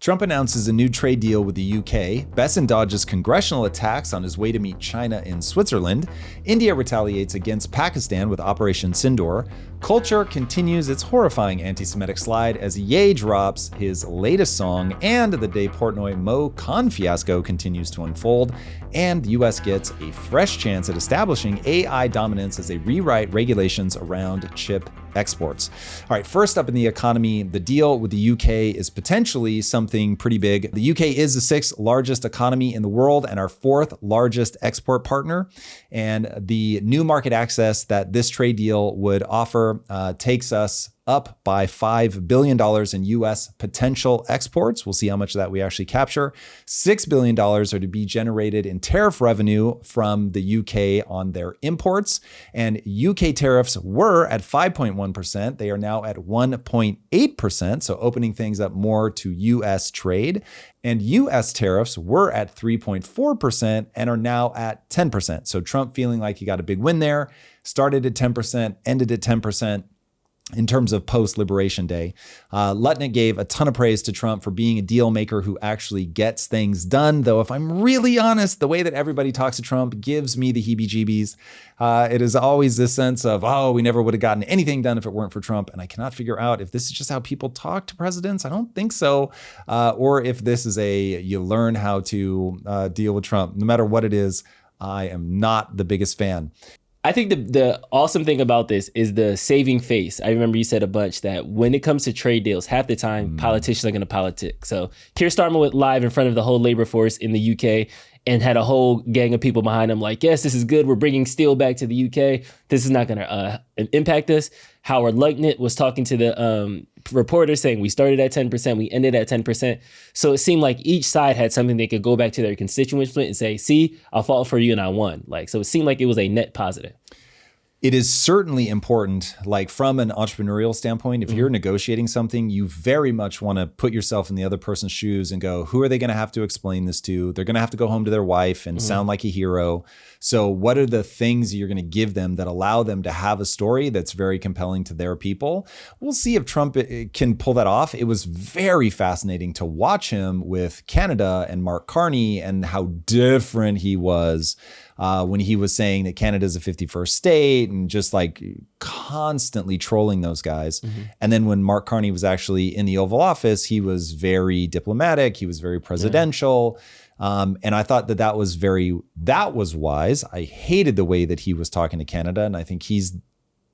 Trump announces a new trade deal with the UK. Bessent dodges congressional attacks on his way to meet China in Switzerland. India retaliates against Pakistan with Operation Sindoor. Culture continues its horrifying anti-Semitic slide as Ye drops his latest song, and the Dave Portnoy Mo Khan fiasco continues to unfold. And the U.S. gets a fresh chance at establishing AI dominance as they rewrite regulations around chip exports. All right, first up in the economy, the deal with the UK is potentially something pretty big. The UK is the 6th largest economy in the world and our 4th largest export partner. And the new market access that this trade deal would offer takes us up by $5 billion in U.S. potential exports. We'll see how much of that we actually capture. $6 billion are to be generated in tariff revenue from the UK on their imports. And UK tariffs were at 5.1%. They are now at 1.8%, so opening things up more to U.S. trade. And U.S. tariffs were at 3.4% and are now at 10%. So Trump feeling like he got a big win there, started at 10%, ended at 10%. In terms of post-Liberation Day. Lutnick gave a ton of praise to Trump for being a deal maker who actually gets things done. Though if I'm really honest, the way that everybody talks to Trump gives me the heebie-jeebies. It is always this sense of, oh, we never would have gotten anything done if it weren't for Trump. And I cannot figure out if this is just how people talk to presidents. I don't think so. Or if this is you learn how to deal with Trump. No matter what it is, I am not the biggest fan. I think the awesome thing about this is the saving face. I remember you said a bunch that when it comes to trade deals, half the time politicians are going to politic. So Keir Starmer went live in front of the whole labor force in the UK and had a whole gang of people behind him like, yes, this is good. We're bringing steel back to the UK. This is not going to impact us. Howard Lutnick was talking to the reporters saying we started at 10%, we ended at 10%. So it seemed like each side had something they could go back to their constituents with and say, see, I fought for you and I won. So it seemed like it was a net positive. It is certainly important, like from an entrepreneurial standpoint, if you're negotiating something, you very much want to put yourself in the other person's shoes and go, who are they going to have to explain this to? They're going to have to go home to their wife and sound like a hero. So what are the things you're going to give them that allow them to have a story that's very compelling to their people? We'll see if Trump can pull that off. It was very fascinating to watch him with Canada and Mark Carney and how different he was when he was saying that Canada's a 51st state and just like constantly trolling those guys. And then when Mark Carney was actually in the Oval Office, he was very diplomatic. He was very presidential. And I thought that was wise. I hated the way that he was talking to Canada. And I think he's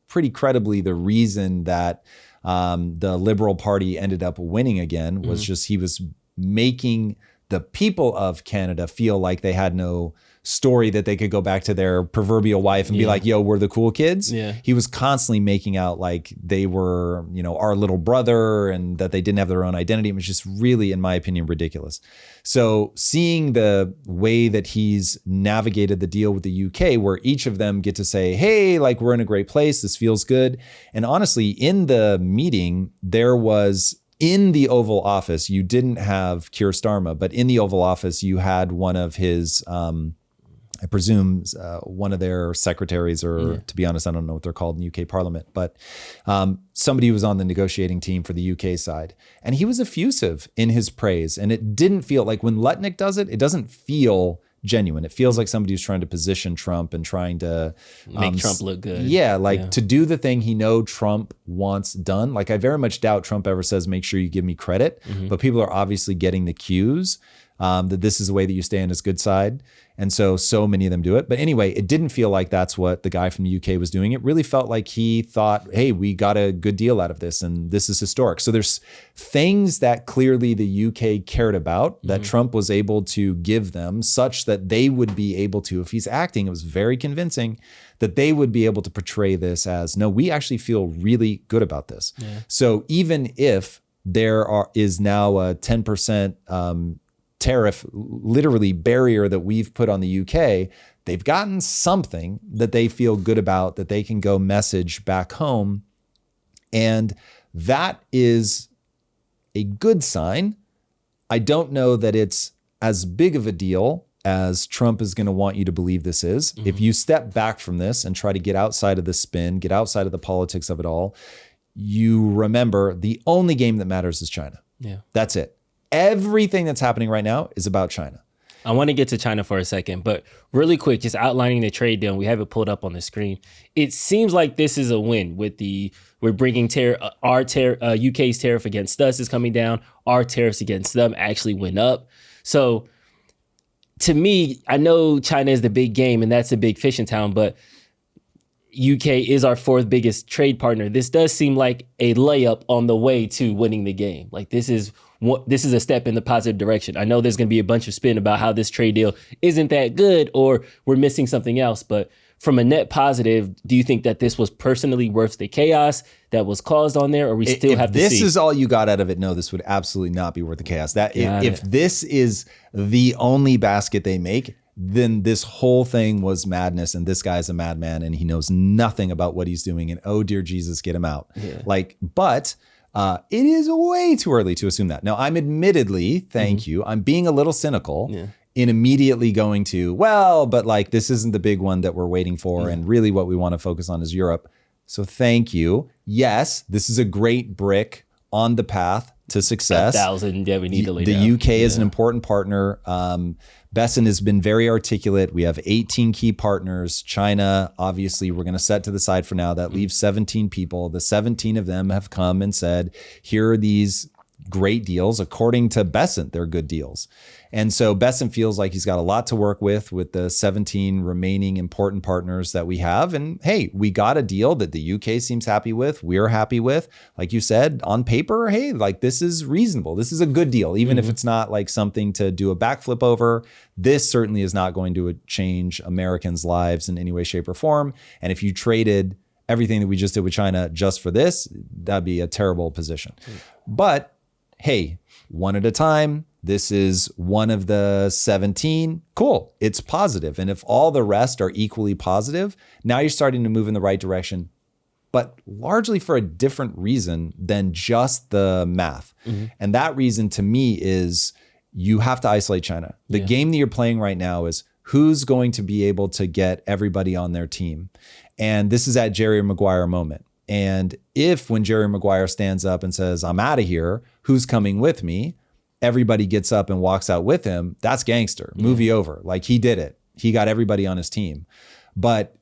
pretty credibly the reason that the Liberal Party ended up winning again was just he was making the people of Canada feel like they had no story that they could go back to their proverbial wife and be like, yo, we're the cool kids. He was constantly making out like they were, our little brother and that they didn't have their own identity. It was just really, in my opinion, ridiculous. So seeing the way that he's navigated the deal with the UK, where each of them get to say, hey, like we're in a great place. This feels good. And honestly, in the meeting, there was in the Oval Office, you didn't have Keir Starmer, but in the Oval Office, you had one of his, I presume one of their secretaries, or to be honest, I don't know what they're called in UK Parliament, but somebody who was on the negotiating team for the UK side. And he was effusive in his praise. And it didn't feel like when Lutnick does it, it doesn't feel genuine. It feels like somebody who's trying to position Trump and trying to make Trump look good. Yeah, to do the thing he Trump wants done. Like I very much doubt Trump ever says, make sure you give me credit, but people are obviously getting the cues that this is the way that you stay on his good side. And so many of them do it. But anyway, it didn't feel like that's what the guy from the UK was doing. It really felt like he thought, hey, we got a good deal out of this and this is historic. So there's things that clearly the UK cared about that Trump was able to give them such that they would be able to, if he's acting, it was very convincing that they would be able to portray this as, no, we actually feel really good about this. So even if there is now a 10% tariff, literally barrier that we've put on the UK, they've gotten something that they feel good about that they can go message back home. And that is a good sign. I don't know that it's as big of a deal as Trump is going to want you to believe this is. If you step back from this and try to get outside of the spin, get outside of the politics of it all, you remember the only game that matters is China. That's it. Everything that's happening right now is about China. I want to get to China for a second, but really quick, just outlining the trade deal. We have it pulled up on the screen. It seems like this is a win with we're bringing UK's tariff against us is coming down. Our tariffs against them actually went up. So to me, I know China is the big game and that's a big fishing town, but UK is our fourth biggest trade partner. This does seem like a layup on the way to winning the game. Like this is a step in the positive direction. I know there's going to be a bunch of spin about how this trade deal isn't that good or we're missing something else, but from a net positive, do you think that this was personally worth the chaos that was caused on there, or we still have to see? If this is all you got out of it, no, this would absolutely not be worth the chaos. If this is the only basket they make, then this whole thing was madness, and this guy's a madman, and he knows nothing about what he's doing, and oh dear Jesus, get him out. Yeah. But it is way too early to assume that. Now, I'm admittedly, thank you, I'm being a little cynical in immediately going to, well, but like this isn't the big one that we're waiting for, and really what we want to focus on is Europe. So thank you. Yes, this is a great brick on the path to success. 1,000, we need to lay down. The UK is an important partner. Bessent has been very articulate. We have 18 key partners. China, obviously, we're going to set to the side for now. That leaves 17 people. The 17 of them have come and said, here are these great deals. According to Bessent, they're good deals. And so Bessent feels like he's got a lot to work with the 17 remaining important partners that we have. And hey, we got a deal that the UK seems happy with. We're happy with. Like you said, on paper, hey, like this is reasonable. This is a good deal, even if it's not like something to do a backflip over. This certainly is not going to change Americans' lives in any way, shape, or form. And if you traded everything that we just did with China just for this, that'd be a terrible position. But hey, one at a time. This is one of the 17. Cool. It's positive. And if all the rest are equally positive, now you're starting to move in the right direction, but largely for a different reason than just the math. And that reason to me is you have to isolate China. The game that you're playing right now is who's going to be able to get everybody on their team. And this is that Jerry Maguire moment. And if when Jerry Maguire stands up and says, I'm out of here, who's coming with me? Everybody gets up and walks out with him. That's gangster. Movie over. Like he did it. He got everybody on his team. But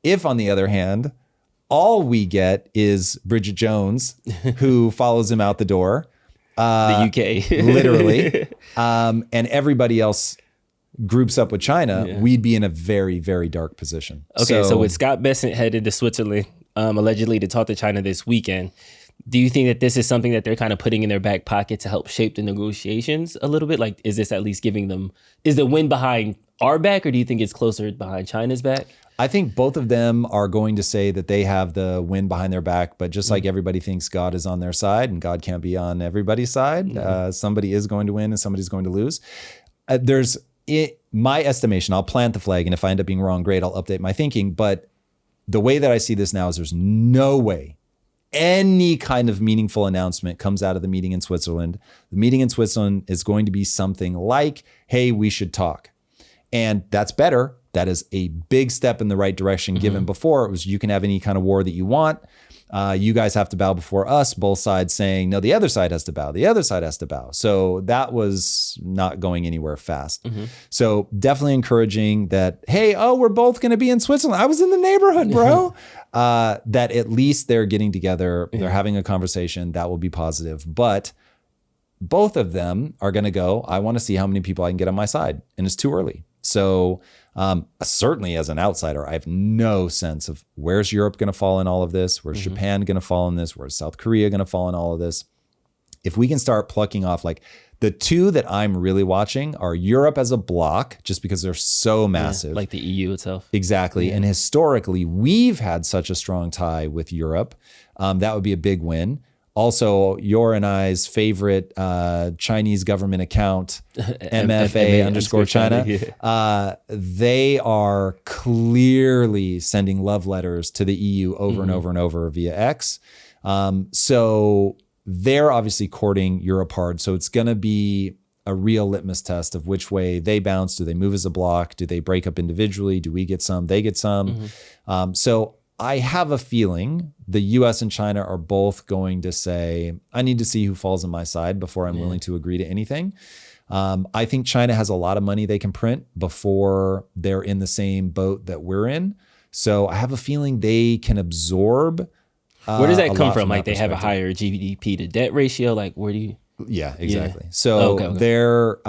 if on the other hand, all we get is Bridget Jones, who follows him out the door. The UK. Literally. And everybody else groups up with China, we'd be in a very, very dark position. Okay, so with Scott Bessent headed to Switzerland, allegedly to talk to China this weekend, do you think that this is something that they're kind of putting in their back pocket to help shape the negotiations a little bit? Like, is this at least giving them, is the win behind our back, or do you think it's closer behind China's back? I think both of them are going to say that they have the win behind their back, but just like everybody thinks God is on their side and God can't be on everybody's side, somebody is going to win and somebody's going to lose. My estimation, I'll plant the flag, and if I end up being wrong, great, I'll update my thinking. But the way that I see this now is there's no way any kind of meaningful announcement comes out of the meeting in Switzerland. The meeting in Switzerland is going to be something like, hey, we should talk. And that's better. That is a big step in the right direction. Given before, it was you can have any kind of war that you want. You guys have to bow before us, both sides saying, no, the other side has to bow. The other side has to bow. So that was not going anywhere fast. So definitely encouraging that, hey, we're both going to be in Switzerland. I was in the neighborhood, bro. That at least they're getting together. They're having a conversation. That will be positive. But both of them are going to go, I want to see how many people I can get on my side. And it's too early. So certainly as an outsider, I have no sense of where's Europe going to fall in all of this? Where's Japan going to fall in this? Where's South Korea going to fall in all of this? If we can start plucking off, like the two that I'm really watching are Europe as a block, just because they're so massive. Like the EU itself. Exactly. And historically, we've had such a strong tie with Europe. That would be a big win. Also, your and I's favorite Chinese government account, MFA_China, they are clearly sending love letters to the EU over and over and over via X. So they're obviously courting Europe hard. So it's going to be a real litmus test of which way they bounce. Do they move as a block? Do they break up individually? Do we get some? They get some. So I have a feeling the US and China are both going to say, I need to see who falls on my side before I'm willing to agree to anything. I think China has a lot of money they can print before they're in the same boat that we're in. So I have a feeling they can absorb. Where does that come from? Like they have a higher GDP to debt ratio? Like where do you? Yeah, exactly. Yeah. So they're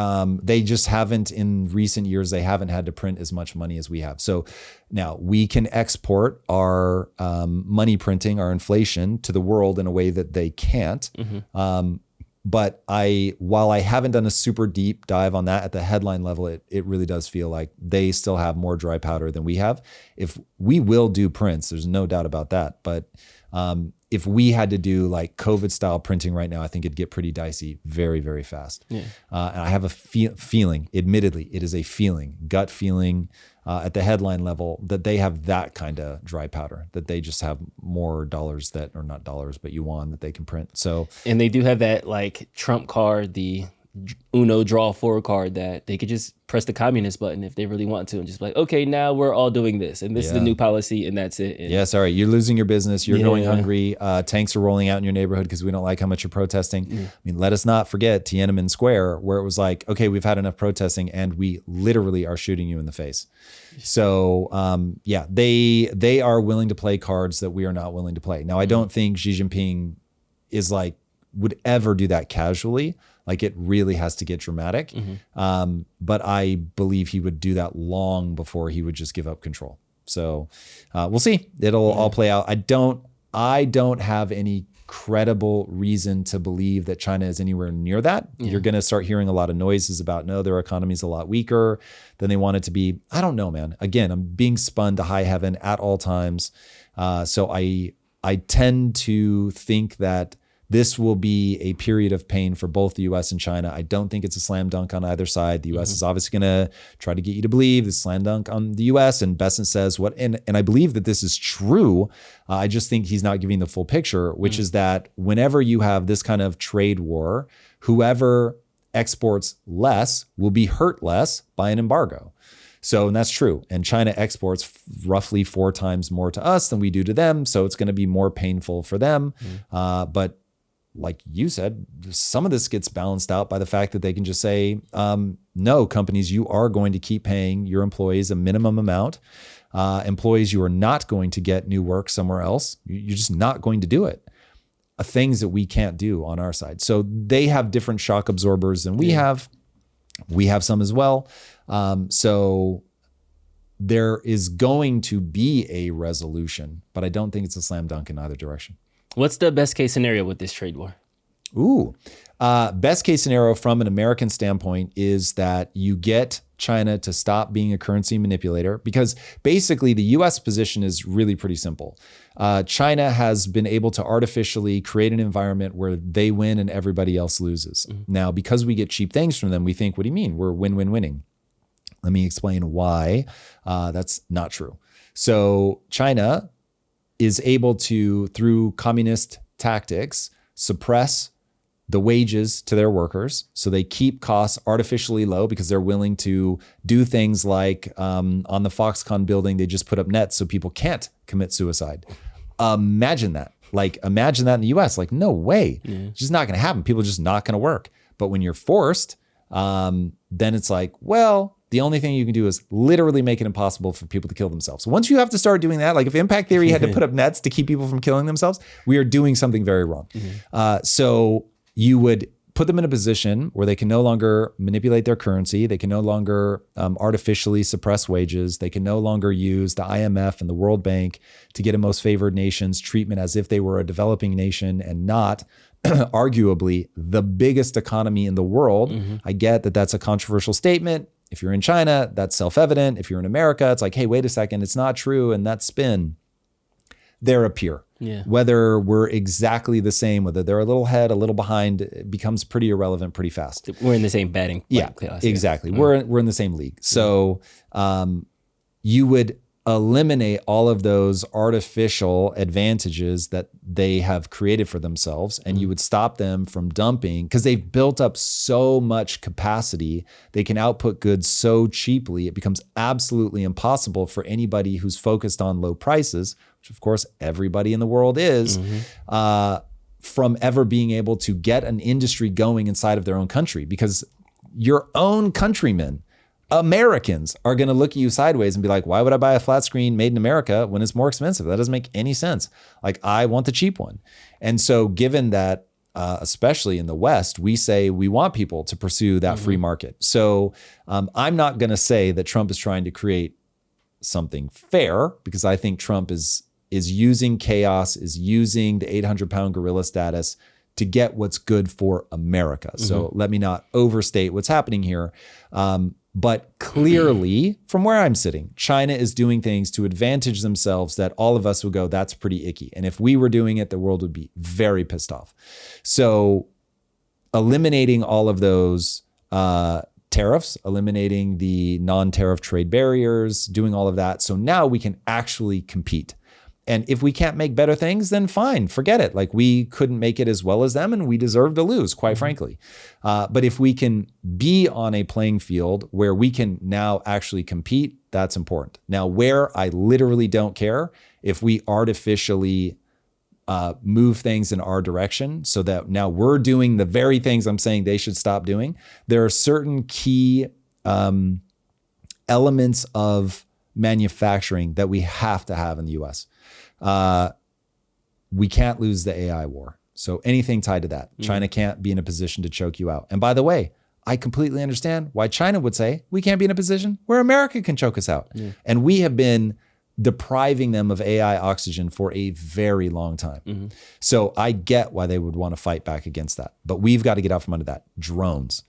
they just haven't in recent years, they haven't had to print as much money as we have. So now we can export our money printing, our inflation to the world in a way that they can't. But while I haven't done a super deep dive on that at the headline level, it really does feel like they still have more dry powder than we have. If we will do prints, there's no doubt about that. But if we had to do like COVID style printing right now, I think it'd get pretty dicey very, very fast. Yeah. And I have a feeling, admittedly, it is a feeling, gut feeling at the headline level that they have that kind of dry powder, that they just have more dollars that are not dollars, but yuan that they can print. So, and they do have that like Trump card, the Uno draw forward card that they could just press the communist button if they really want to and just be like, okay, now we're all doing this and this is the new policy and that's it. And sorry, you're losing your business. You're going hungry. Tanks are rolling out in your neighborhood because we don't like how much you're protesting. I mean, let us not forget Tiananmen Square, where it was like, okay, we've had enough protesting and we literally are shooting you in the face. So they are willing to play cards that we are not willing to play. Now, I don't think Xi Jinping would ever do that casually. Like it really has to get dramatic. But I believe he would do that long before he would just give up control. So we'll see. It'll all play out. I don't have any credible reason to believe that China is anywhere near that. You're going to start hearing a lot of noises about, no, their economy is a lot weaker than they want it to be. I don't know, man. Again, I'm being spun to high heaven at all times. So I tend to think that this will be a period of pain for both the U.S. and China. I don't think it's a slam dunk on either side. The U.S. is obviously going to try to get you to believe it's slam dunk on the U.S. And Bessent says what, and I believe that this is true. I just think he's not giving the full picture, which is that whenever you have this kind of trade war, whoever exports less will be hurt less by an embargo. So, and that's true. And China exports roughly 4 times more to us than we do to them. So it's going to be more painful for them. But like you said, some of this gets balanced out by the fact that they can just say, no, companies, you are going to keep paying your employees a minimum amount. Employees, you are not going to get new work somewhere else. You're just not going to do it. Things that we can't do on our side. So they have different shock absorbers than we have. We have some as well. So there is going to be a resolution, but I don't think it's a slam dunk in either direction. What's the best case scenario with this trade war? Best case scenario from an American standpoint is that you get China to stop being a currency manipulator, because basically the U.S. position is really pretty simple. China has been able to artificially create an environment where they win and everybody else loses. Now, because we get cheap things from them, we think, what do you mean? We're win-win-winning. Let me explain why that's not true. So China is able to, through communist tactics, suppress the wages to their workers. So they keep costs artificially low because they're willing to do things like on the Foxconn building, they just put up nets so people can't commit suicide. Imagine that. Imagine that in the US. No way. It's just not going to happen. People are just not going to work. But when you're forced, then it's like, well, the only thing you can do is literally make it impossible for people to kill themselves. Once you have to start doing that, if impact theory had to put up nets to keep people from killing themselves, we are doing something very wrong. So you would put them in a position where they can no longer manipulate their currency. They can no longer artificially suppress wages. They can no longer use the IMF and the World Bank to get a most favored nations treatment as if they were a developing nation and not arguably the biggest economy in the world. I get that that's a controversial statement. If you're in China, that's self-evident. If you're in America, it's like, hey, wait a second, it's not true. And that spin, they're a peer. Whether we're exactly the same, whether they're a little ahead, a little behind, it becomes pretty irrelevant pretty fast. We're in the same batting class. Exactly. We're in the same league. So you would eliminate all of those artificial advantages that they have created for themselves, and you would stop them from dumping because they've built up so much capacity. They can output goods so cheaply, it becomes absolutely impossible for anybody who's focused on low prices, which of course everybody in the world is, from ever being able to get an industry going inside of their own country, because your own countrymen, Americans, are going to look at you sideways and be like, why would I buy a flat screen made in America when it's more expensive? That doesn't make any sense. Like, I want the cheap one. And so given that, especially in the West, we say we want people to pursue that free market. So I'm not going to say that Trump is trying to create something fair, because I think Trump is using chaos, is using the 800-pound gorilla status to get what's good for America. So let me not overstate what's happening here. But clearly, from where I'm sitting, China is doing things to advantage themselves that all of us would go, that's pretty icky. And if we were doing it, the world would be very pissed off. So eliminating all of those tariffs, eliminating the non-tariff trade barriers, doing all of that. So now we can actually compete. And if we can't make better things, then fine, forget it. Like, we couldn't make it as well as them, and we deserve to lose, quite frankly. But if we can be on a playing field where we can now actually compete, that's important. Now, where I literally don't care, if we artificially move things in our direction so that now we're doing the very things I'm saying they should stop doing, there are certain key elements of manufacturing that we have to have in the US. We can't lose the AI war. So anything tied to that, China can't be in a position to choke you out. And by the way, I completely understand why China would say we can't be in a position where America can choke us out. And we have been depriving them of AI oxygen for a very long time. So I get why they would want to fight back against that. But we've got to get out from under that. Drones.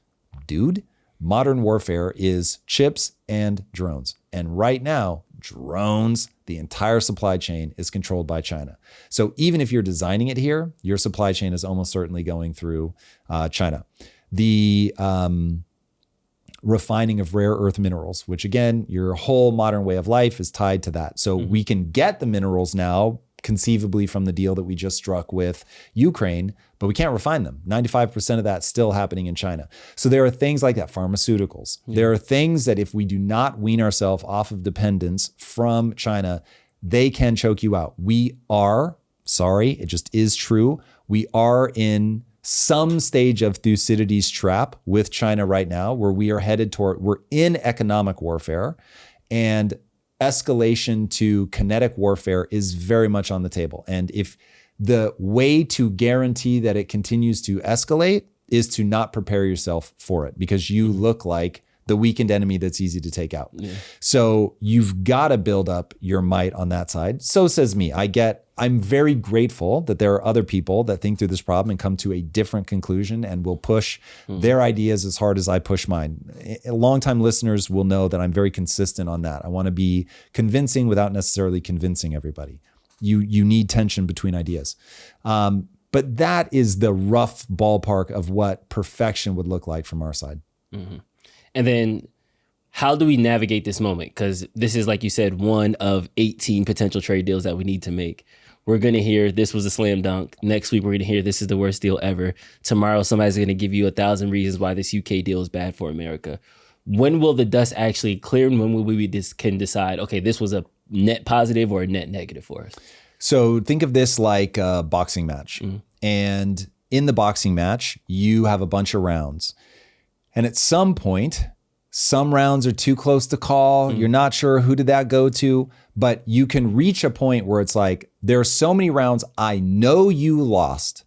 Dude, modern warfare is chips and drones. And right now, drones, the entire supply chain is controlled by China. So even if you're designing it here, your supply chain is almost certainly going through China. The refining of rare earth minerals, which again, your whole modern way of life is tied to that. So we can get the minerals now, conceivably from the deal that we just struck with Ukraine, but we can't refine them. 95% of that's still happening in China. So there are things like that, pharmaceuticals. There are things that if we do not wean ourselves off of dependence from China, they can choke you out. We are, sorry, it just is true. We are in some stage of Thucydides' trap with China right now, where we are headed toward, we're in economic warfare, and escalation to kinetic warfare is very much on the table. And if the way to guarantee that it continues to escalate is to not prepare yourself for it, because you look like the weakened enemy that's easy to take out. So you've got to build up your might on that side. So says me. I'm very grateful that there are other people that think through this problem and come to a different conclusion and will push their ideas as hard as I push mine. Longtime listeners will know that I'm very consistent on that. I want to be convincing without necessarily convincing everybody. You need tension between ideas. But that is the rough ballpark of what perfection would look like from our side. And then how do we navigate this moment? Because this is, like you said, one of 18 potential trade deals that we need to make. We're going to hear this was a slam dunk. Next week, we're going to hear this is the worst deal ever. Tomorrow, somebody's going to give you 1,000 reasons why this UK deal is bad for America. When will the dust actually clear? And when will we can decide, okay, this was a net positive or a net negative for us? So think of this like a boxing match. And in the boxing match, you have a bunch of rounds. And at some point, some rounds are too close to call. You're not sure who did that go to, but you can reach a point where it's like, there are so many rounds I know you lost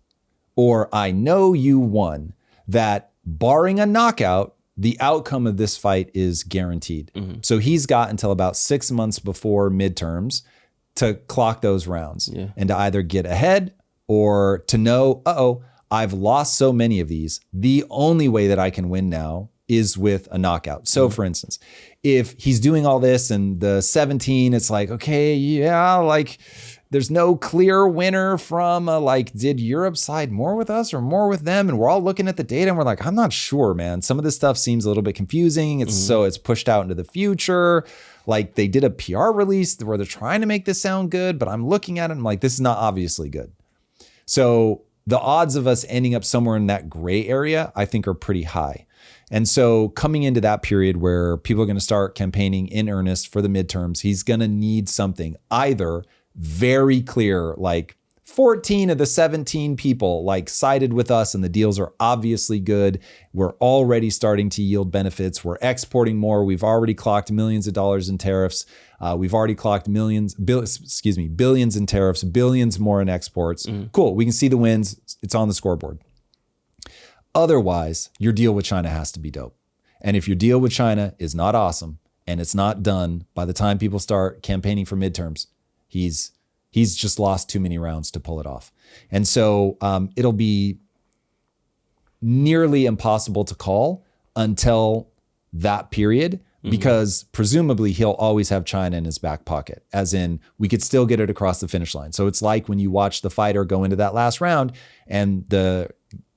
or I know you won, that barring a knockout, the outcome of this fight is guaranteed. So he's got until about 6 months before midterms to clock those rounds and to either get ahead or to know, I've lost so many of these. The only way that I can win now is with a knockout. So for instance, if he's doing all this and the 17, it's like, okay, yeah, like there's no clear winner from did Europe side more with us or more with them? And we're all looking at the data and we're like, I'm not sure, man. Some of this stuff seems a little bit confusing. It's pushed out into the future. Like they did a PR release where they're trying to make this sound good, but I'm looking at it and I'm like, this is not obviously good. So the odds of us ending up somewhere in that gray area, I think, are pretty high. And so coming into that period where people are going to start campaigning in earnest for the midterms, he's going to need something either very clear, like 14 of the 17 people sided with us and the deals are obviously good. We're already starting to yield benefits. We're exporting more. We've already clocked millions of dollars in tariffs. We've already clocked billions in tariffs, billions more in exports. Cool. We can see the wins. It's on the scoreboard. Otherwise, your deal with China has to be dope. And if your deal with China is not awesome and it's not done by the time people start campaigning for midterms, he's just lost too many rounds to pull it off. And so it'll be nearly impossible to call until that period, because presumably he'll always have China in his back pocket, as in we could still get it across the finish line. So it's like when you watch the fighter go into that last round and the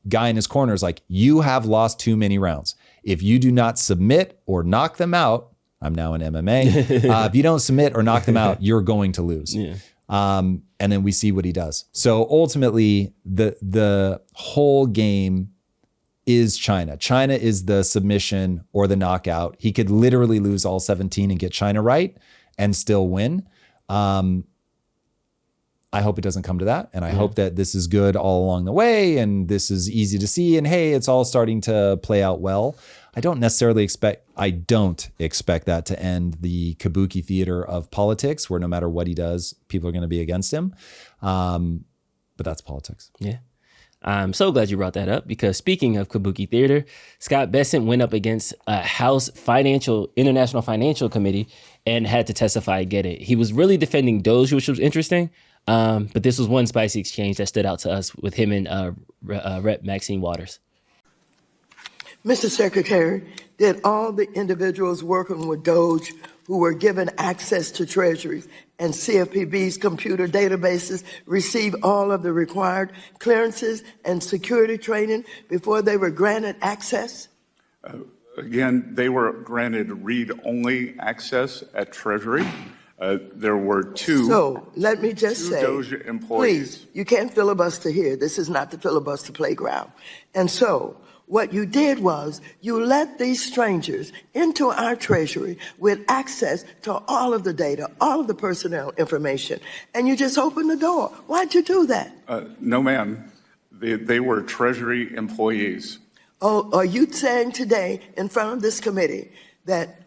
guy in his corner is like, you have lost too many rounds. If you do not submit or knock them out, I'm now in MMA. If you don't submit or knock them out, you're going to lose. Yeah. And then we see what he does. So ultimately, the whole game is China. China is the submission or the knockout. He could literally lose all 17 and get China right and still win. I hope it doesn't come to that. And I hope that this is good all along the way. And this is easy to see. And hey, it's all starting to play out well. I don't expect that to end the kabuki theater of politics, where no matter what he does, people are going to be against him. But that's politics. Yeah. I'm so glad you brought that up, because speaking of kabuki theater, Scott Bessent went up against a House International Financial Committee and had to testify and get it. He was really defending DOGE, which was interesting. But this was one spicy exchange that stood out to us with him and Rep. Maxine Waters. Mr. Secretary, did all the individuals working with DOGE who were given access to Treasuries and CFPB's computer databases receive all of the required clearances and security training before they were granted access? Again, they were granted read-only access at Treasury. There were two. So let me just say, DOGE employees. Please, you can't filibuster here. This is not the filibuster playground. And so what you did was you let these strangers into our Treasury with access to all of the data, all of the personnel information, and you just opened the door. Why'd you do that? No, ma'am. They were Treasury employees. Oh, are you saying today in front of this committee that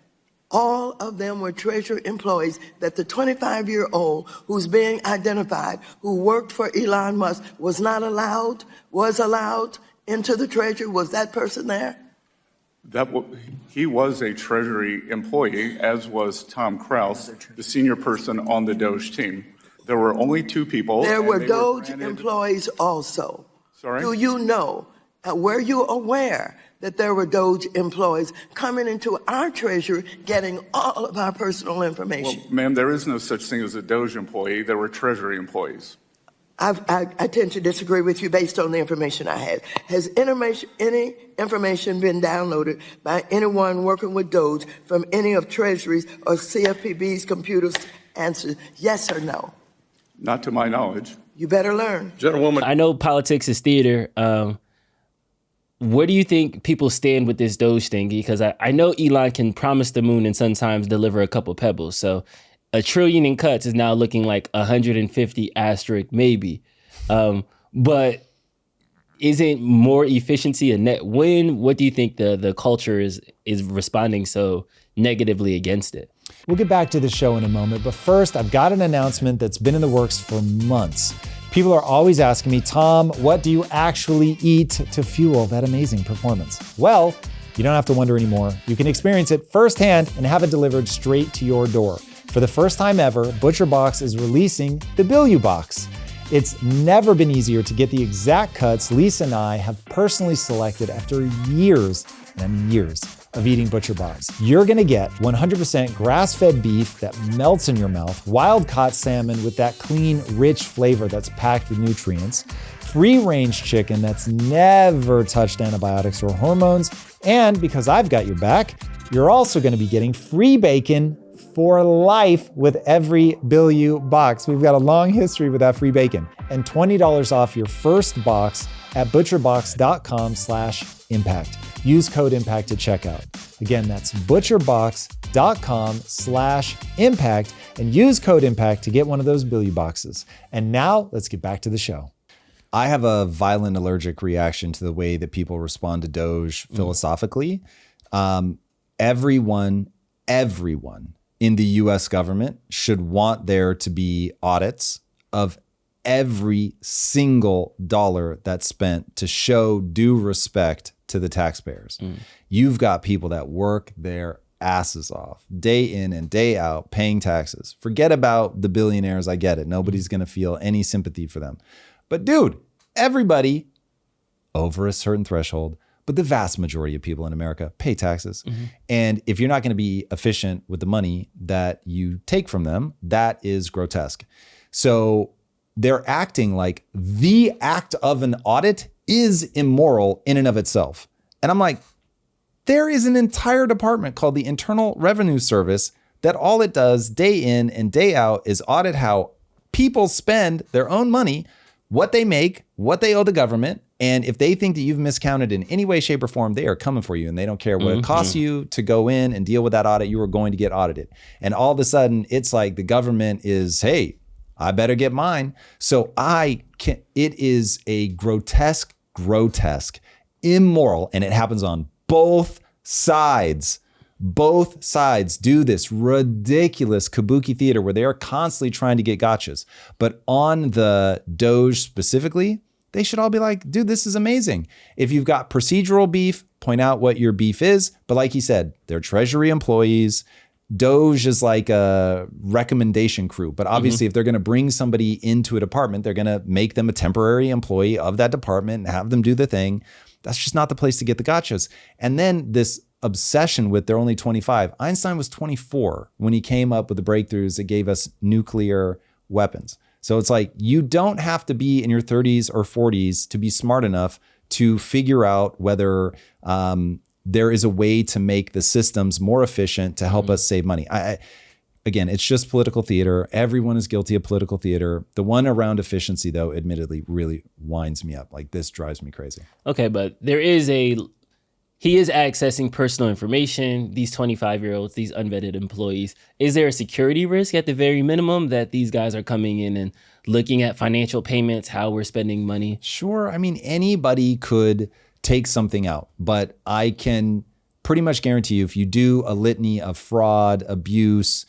all of them were Treasury employees, that the 25-year-old who's being identified, who worked for Elon Musk, was allowed into the Treasury? Was that person there? He was a Treasury employee, as was Tom Krause, the senior person on the DOGE team. There were only two people. There were DOGE employees also. Sorry? Do you know, were you aware that there were DOGE employees coming into our Treasury getting all of our personal information? Well, ma'am, there is no such thing as a DOGE employee. There were Treasury employees. I tend to disagree with you based on the information I had. Has any information been downloaded by anyone working with DOGE from any of Treasury's or CFPB's computers? Answer yes or no. Not to my knowledge. You better learn. Gentlewoman. I know politics is theater. Where do you think people stand with this DOGE thing? Because I know Elon can promise the moon and sometimes deliver a couple pebbles. So $1 trillion in cuts is now looking like 150 asterisk maybe. But isn't more efficiency a net win? What do you think the culture is responding so negatively against it? We'll get back to the show in a moment, but first I've got an announcement that's been in the works for months. People are always asking me, Tom, what do you actually eat to fuel that amazing performance? Well, you don't have to wonder anymore. You can experience it firsthand and have it delivered straight to your door. For the first time ever, ButcherBox is releasing the Bilyeu Box. It's never been easier to get the exact cuts Lisa and I have personally selected after years, and I mean years, of eating Butcher Box. You're gonna get 100% grass-fed beef that melts in your mouth, wild-caught salmon with that clean, rich flavor that's packed with nutrients, free-range chicken that's never touched antibiotics or hormones, and because I've got your back, you're also gonna be getting free bacon for life with every Bilyeu box. We've got a long history with that free bacon. And $20 off your first box at butcherbox.com/impact. Use code IMPACT at checkout. Again, that's butcherbox.com/impact and use code IMPACT to get one of those Bilyeu boxes. And now let's get back to the show. I have a violent allergic reaction to the way that people respond to DOGE philosophically. Everyone in the U.S. government should want there to be audits of every single dollar that's spent to show due respect to the taxpayers. You've got people that work their asses off day in and day out paying taxes. Forget about the billionaires. I get it. Nobody's going to feel any sympathy for them. But dude, everybody over a certain threshold, but the vast majority of people in America pay taxes. And if you're not going to be efficient with the money that you take from them, that is grotesque. So they're acting like the act of an audit is immoral in and of itself. And I'm like, there is an entire department called the Internal Revenue Service that all it does day in and day out is audit how people spend their own money, what they make, what they owe the government. And if they think that you've miscounted in any way, shape, or form, they are coming for you and they don't care what it costs you to go in and deal with that audit. You are going to get audited. And all of a sudden, it's like the government is, hey, I better get mine. So it is a grotesque, immoral, and it happens on both sides. Both sides do this ridiculous kabuki theater where they are constantly trying to get gotchas. But on the DOGE specifically, they should all be like, dude, this is amazing. If you've got procedural beef, point out what your beef is. But like you said, they're Treasury employees. DOGE is like a recommendation crew. But obviously, if they're going to bring somebody into a department, they're going to make them a temporary employee of that department and have them do the thing. That's just not the place to get the gotchas. And then this obsession with they're only 25. Einstein was 24 when he came up with the breakthroughs that gave us nuclear weapons. So it's like, you don't have to be in your 30s or 40s to be smart enough to figure out whether there is a way to make the systems more efficient to help us save money. Again, it's just political theater. Everyone is guilty of political theater. The one around efficiency, though, admittedly, really winds me up. Like, this drives me crazy. Okay, but he is accessing personal information, these 25-year-olds, these unvetted employees. Is there a security risk at the very minimum that these guys are coming in and looking at financial payments, how we're spending money? Sure. I mean, anybody could take something out, but I can pretty much guarantee you if you do a litany of fraud, abuse,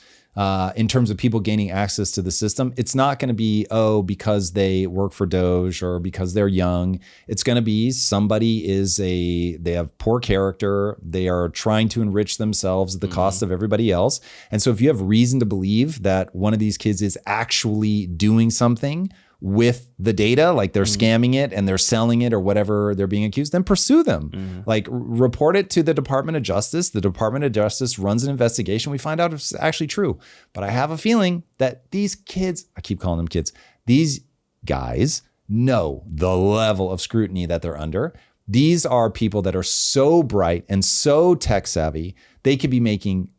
in terms of people gaining access to the system, it's not going to be, because they work for DOGE or because they're young. It's going to be they have poor character. They are trying to enrich themselves at the cost of everybody else. And so if you have reason to believe that one of these kids is actually doing something with the data, like they're scamming it and they're selling it or whatever they're being accused, then pursue them. Like, report it to the Department of Justice. The Department of Justice runs an investigation. We find out if it's actually true. But I have a feeling that these kids, I keep calling them kids, these guys know the level of scrutiny that they're under. These are people that are so bright and so tech savvy, they could be making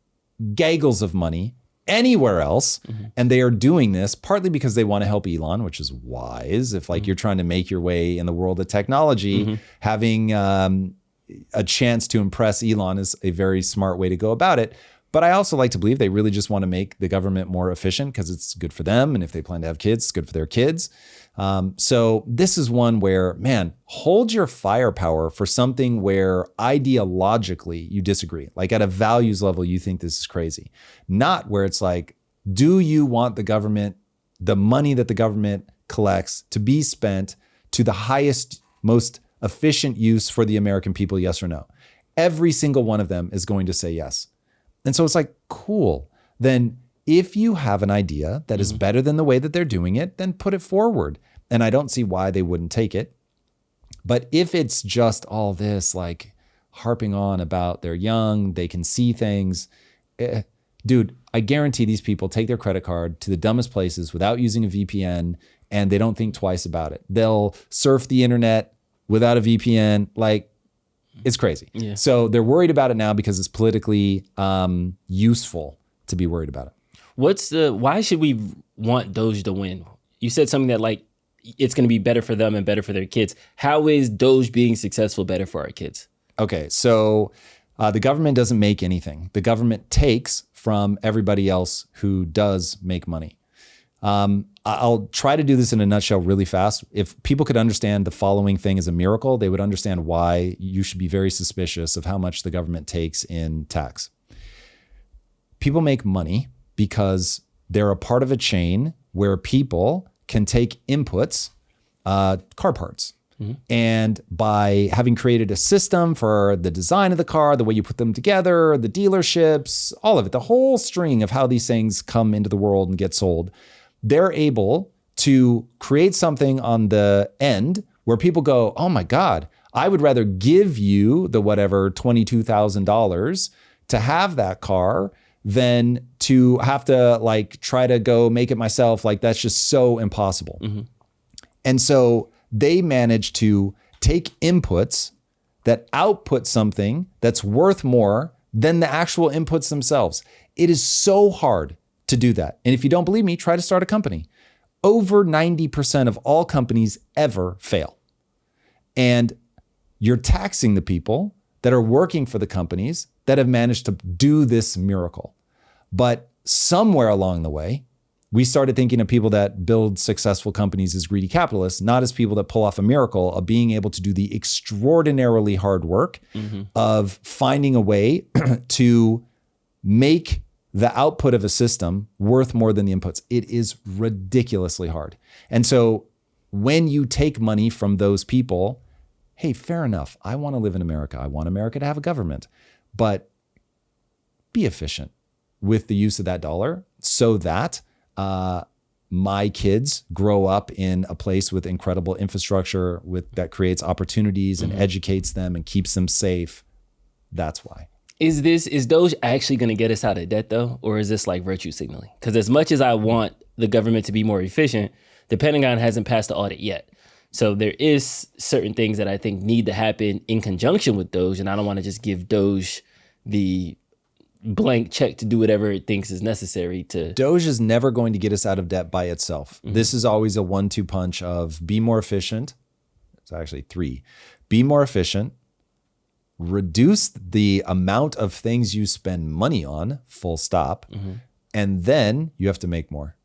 gaggles of money anywhere else. And they are doing this partly because they want to help Elon, which is wise. If you're trying to make your way in the world of technology, having a chance to impress Elon is a very smart way to go about it. But I also like to believe they really just want to make the government more efficient because it's good for them. And if they plan to have kids, it's good for their kids. So this is one where, man, hold your firepower for something where ideologically you disagree. Like, at a values level, you think this is crazy. Not where it's like, do you want the money that the government collects to be spent to the highest, most efficient use for the American people, yes or no? Every single one of them is going to say yes. And so it's like, cool. Then if you have an idea that is better than the way that they're doing it, then put it forward. And I don't see why they wouldn't take it. But if it's just all this, like, harping on about they're young, they can see things. Dude, I guarantee these people take their credit card to the dumbest places without using a VPN, and they don't think twice about it. They'll surf the internet without a VPN. Like, it's crazy. Yeah. So they're worried about it now because it's politically useful to be worried about it. Why should we want DOGE to win? You said something that like it's going to be better for them and better for their kids. How is DOGE being successful better for our kids? Okay, so the government doesn't make anything. The government takes from everybody else who does make money. I'll try to do this in a nutshell really fast. If people could understand the following thing as a miracle, they would understand why you should be very suspicious of how much the government takes in tax. People make money because they're a part of a chain where people can take inputs, car parts. And by having created a system for the design of the car, the way you put them together, the dealerships, all of it, the whole string of how these things come into the world and get sold, they're able to create something on the end where people go, oh my God, I would rather give you the whatever $22,000 to have that car than to have to like try to go make it myself. Like that's just so impossible. And so they manage to take inputs that output something that's worth more than the actual inputs themselves. It is so hard to do that. And if you don't believe me, try to start a company. Over 90% of all companies ever fail. And you're taxing the people that are working for the companies that have managed to do this miracle. But somewhere along the way, we started thinking of people that build successful companies as greedy capitalists, not as people that pull off a miracle of being able to do the extraordinarily hard work of finding a way to make the output of a system worth more than the inputs. It is ridiculously hard. And so when you take money from those people, hey, fair enough. I want to live in America. I want America to have a government, but be efficient with the use of that dollar so that my kids grow up in a place with incredible infrastructure that creates opportunities and educates them and keeps them safe. That's why. Is DOGE actually going to get us out of debt though? Or is this like virtue signaling? Because as much as I want the government to be more efficient, the Pentagon hasn't passed the audit yet. So there is certain things that I think need to happen in conjunction with DOGE. And I don't want to just give DOGE the blank check to do whatever it thinks is necessary to. DOGE is never going to get us out of debt by itself. This is always a 1-2 punch of be more efficient. It's actually 3. Be more efficient, reduce the amount of things you spend money on, full stop. And then you have to make more.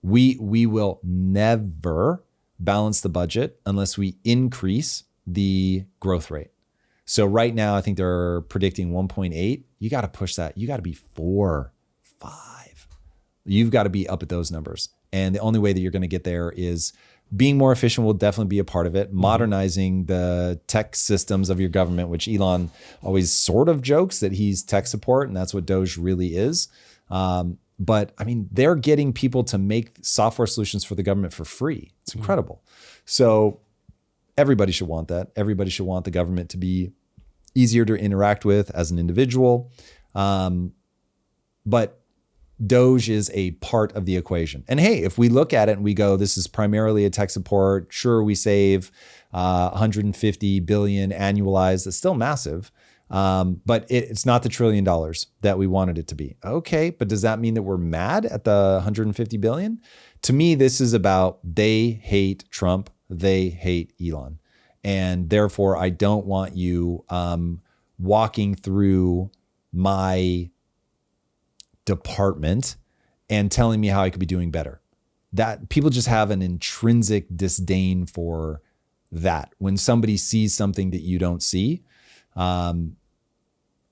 We will never balance the budget unless we increase the growth rate. So right now, I think they're predicting 1.8. You got to push that. You got to be 4, 5. You've got to be up at those numbers. And the only way that you're going to get there is being more efficient will definitely be a part of it. Modernizing the tech systems of your government, which Elon always sort of jokes that he's tech support, and that's what DOGE really is. But I mean, they're getting people to make software solutions for the government for free. It's incredible. So everybody should want that. Everybody should want the government to be easier to interact with as an individual. But DOGE is a part of the equation. And hey, if we look at it and we go, this is primarily a tech support, sure, we save 150 billion annualized. That's still massive. But it's not the $1 trillion that we wanted it to be. Okay, but does that mean that we're mad at the 150 billion? To me, this is about they hate Trump. They hate Elon. And therefore, I don't want you walking through my department and telling me how I could be doing better. That people just have an intrinsic disdain for that. When somebody sees something that you don't see, and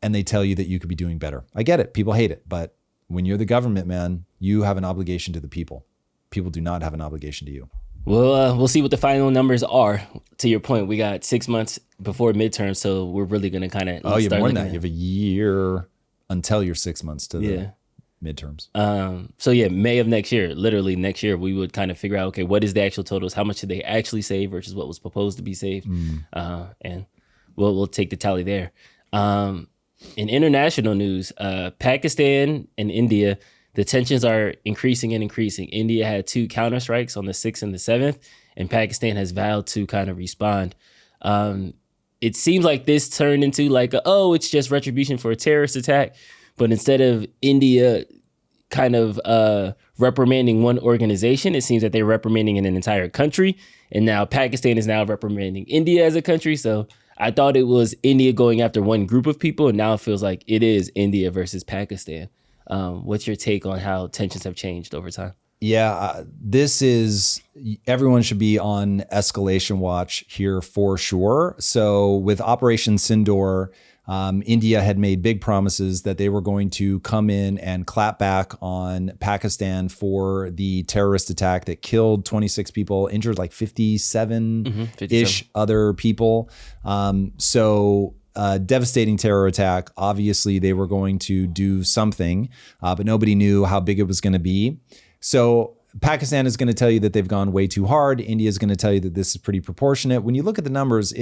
they tell you that you could be doing better. I get it. People hate it. But when you're the government, man, you have an obligation to the people. People do not have an obligation to you. Well, we'll see what the final numbers are. To your point, we got 6 months before midterm, so we're really going to kind of you have more than that. You have a year until you're 6 months to the midterms. So yeah, May of next year, literally next year, we would kind of figure out, okay, what is the actual totals? How much did they actually save versus what was proposed to be saved? And we'll take the tally there. In international news, Pakistan and India, the tensions are increasing and increasing. India had 2 counterstrikes on the 6th and the 7th, and Pakistan has vowed to kind of respond. It seems like this turned into like, it's just retribution for a terrorist attack. But instead of India kind of reprimanding one organization, it seems that they're reprimanding an entire country. And now Pakistan is now reprimanding India as a country. So I thought it was India going after one group of people, and now it feels like it is India versus Pakistan. What's your take on how tensions have changed over time? Yeah, everyone should be on escalation watch here for sure. So with Operation Sindoor, India had made big promises that they were going to come in and clap back on Pakistan for the terrorist attack that killed 26 people, injured like 57-ish other people. Devastating terror attack. Obviously, they were going to do something, but nobody knew how big it was going to be. So Pakistan is going to tell you that they've gone way too hard. India is going to tell you that this is pretty proportionate. When you look at the numbers,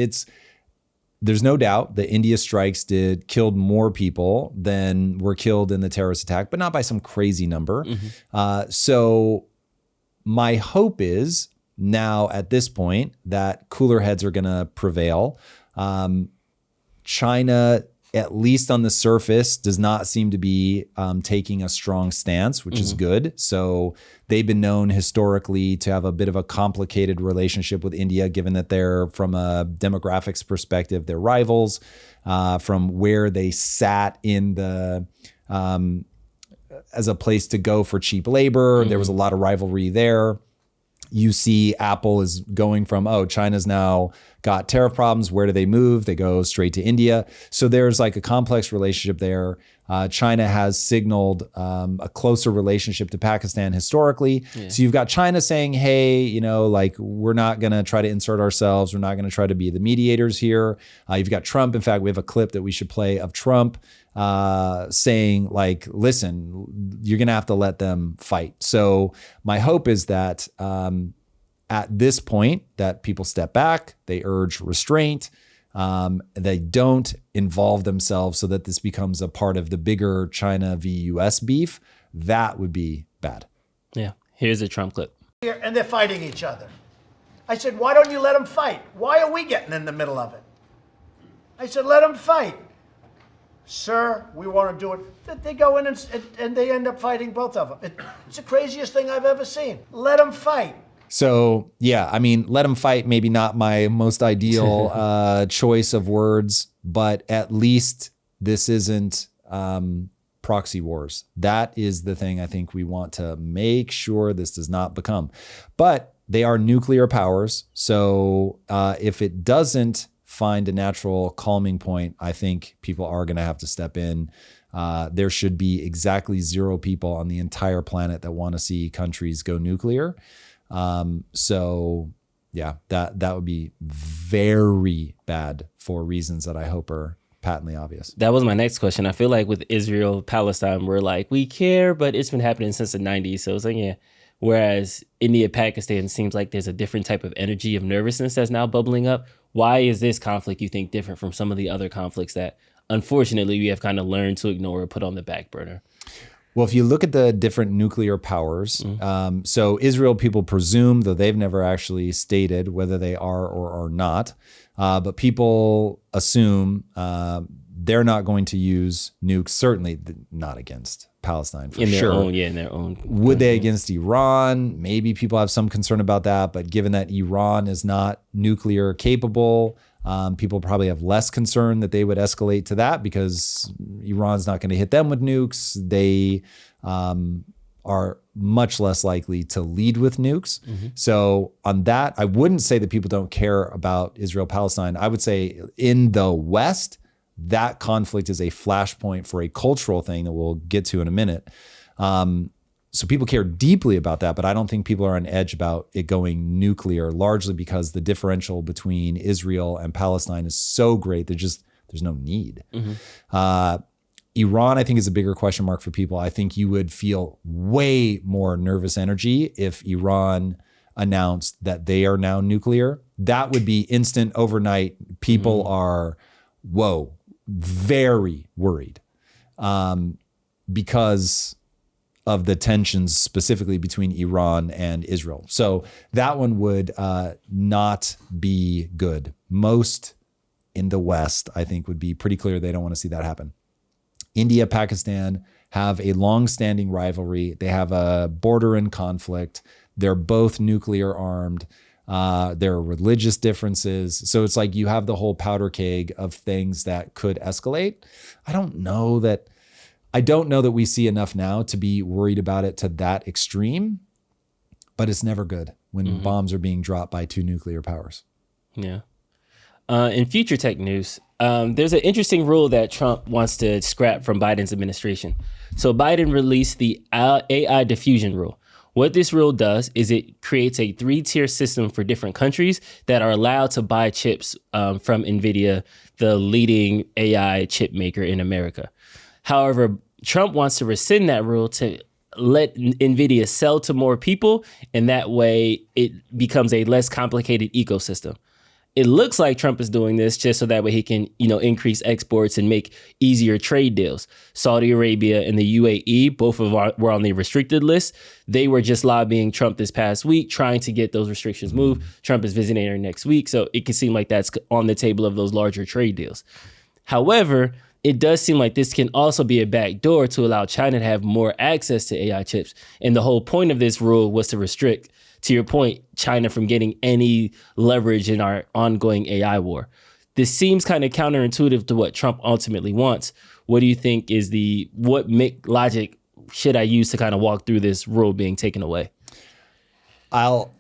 there's no doubt that India strikes killed more people than were killed in the terrorist attack, but not by some crazy number. So my hope is now at this point that cooler heads are going to prevail. China, at least on the surface, does not seem to be taking a strong stance, which is good. So they've been known historically to have a bit of a complicated relationship with India, given that they're, from a demographics perspective, they're rivals. From where they sat in the as a place to go for cheap labor, there was a lot of rivalry there. You see Apple is going from, China's now got tariff problems. Where do they move? They go straight to India. So there's like a complex relationship there. China has signaled a closer relationship to Pakistan historically. Yeah. So you've got China saying, hey, we're not going to try to insert ourselves. We're not going to try to be the mediators here. You've got Trump. In fact, we have a clip that we should play of Trump saying listen, you're going to have to let them fight. So my hope is that at this point that people step back, they urge restraint, they don't involve themselves so that this becomes a part of the bigger China v. U.S. beef. That would be bad. Yeah. Here's a Trump clip. And they're fighting each other. I said, why don't you let them fight? Why are we getting in the middle of it? I said, let them fight. Sir, we want to do it. They go in and they end up fighting both of them. It's the craziest thing I've ever seen. Let them fight. So, yeah, I mean, let them fight, maybe not my most ideal choice of words, but at least this isn't proxy wars. That is the thing I think we want to make sure this does not become. But they are nuclear powers. So if it doesn't find a natural calming point, I think people are going to have to step in. There should be exactly 0 people on the entire planet that want to see countries go nuclear. So yeah, that would be very bad for reasons that I hope are patently obvious. That was my next question. I feel like with Israel, Palestine, we're like, we care, but it's been happening since the 90s. So it's like, yeah. Whereas India, Pakistan seems like there's a different type of energy of nervousness that's now bubbling up. Why is this conflict, you think, different from some of the other conflicts that unfortunately we have kind of learned to ignore or put on the back burner? Well, if you look at the different nuclear powers, so Israel, people presume, though they've never actually stated whether they are or are not, but people assume they're not going to use nukes, certainly not against Palestine for sure. In their own. Would they against Iran? Maybe people have some concern about that, but given that Iran is not nuclear capable, people probably have less concern that they would escalate to that because Iran's not going to hit them with nukes. They are much less likely to lead with nukes. So on that, I wouldn't say that people don't care about Israel-Palestine. I would say in the West, that conflict is a flashpoint for a cultural thing that we'll get to in a minute. So people care deeply about that, but I don't think people are on edge about it going nuclear, largely because the differential between Israel and Palestine is so great. There's no need. Iran, I think, is a bigger question mark for people. I think you would feel way more nervous energy if Iran announced that they are now nuclear. That would be instant, overnight. People are, whoa, very worried because of the tensions specifically between Iran and Israel. So that one would not be good. Most in the West, I think, would be pretty clear they don't want to see that happen. India, Pakistan have a long-standing rivalry. They have a border in conflict. They're both nuclear armed. There are religious differences. So it's like you have the whole powder keg of things that could escalate. I don't know that we see enough now to be worried about it to that extreme, but it's never good when bombs are being dropped by two nuclear powers. Yeah. In future tech news, there's an interesting rule that Trump wants to scrap from Biden's administration. So Biden released the AI diffusion rule. What this rule does is it creates a 3-tier system for different countries that are allowed to buy chips from NVIDIA, the leading AI chip maker in America. However, Trump wants to rescind that rule to let NVIDIA sell to more people, and that way it becomes a less complicated ecosystem. It looks like Trump is doing this just so that way he can, increase exports and make easier trade deals. Saudi Arabia and the UAE, both were on the restricted list. They were just lobbying Trump this past week, trying to get those restrictions moved. Trump is visiting her next week, so it can seem like that's on the table of those larger trade deals. However, it does seem like this can also be a backdoor to allow China to have more access to AI chips. And the whole point of this rule was to restrict, to your point, China from getting any leverage in our ongoing AI war. This seems kind of counterintuitive to what Trump ultimately wants. What do you think is what logic should I use to kind of walk through this rule being taken away? I'll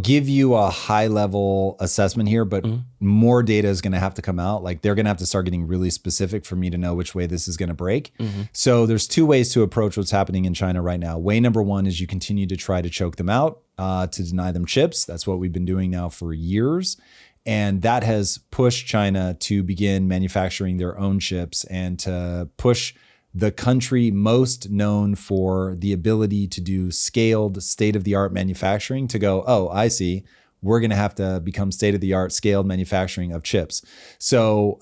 give you a high level assessment here, but more data is going to have to come out. Like they're going to have to start getting really specific for me to know which way this is going to break. So there's two ways to approach what's happening in China right now. Way number one is you continue to try to choke them out, to deny them chips. That's what we've been doing now for years. And that has pushed China to begin manufacturing their own chips and to push the country most known for the ability to do scaled state-of-the-art manufacturing to go, oh, I see, we're going to have to become state-of-the-art scaled manufacturing of chips. So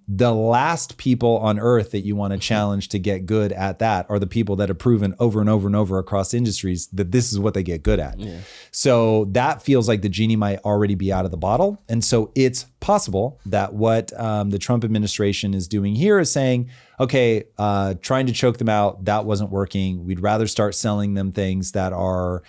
the last people on earth that you want to challenge to get good at that are the people that have proven over and over and over across industries that this is what they get good at. Yeah. So that feels like the genie might already be out of the bottle. And so it's possible that what the Trump administration is doing here is saying, okay, trying to choke them out, that wasn't working. We'd rather start selling them things that are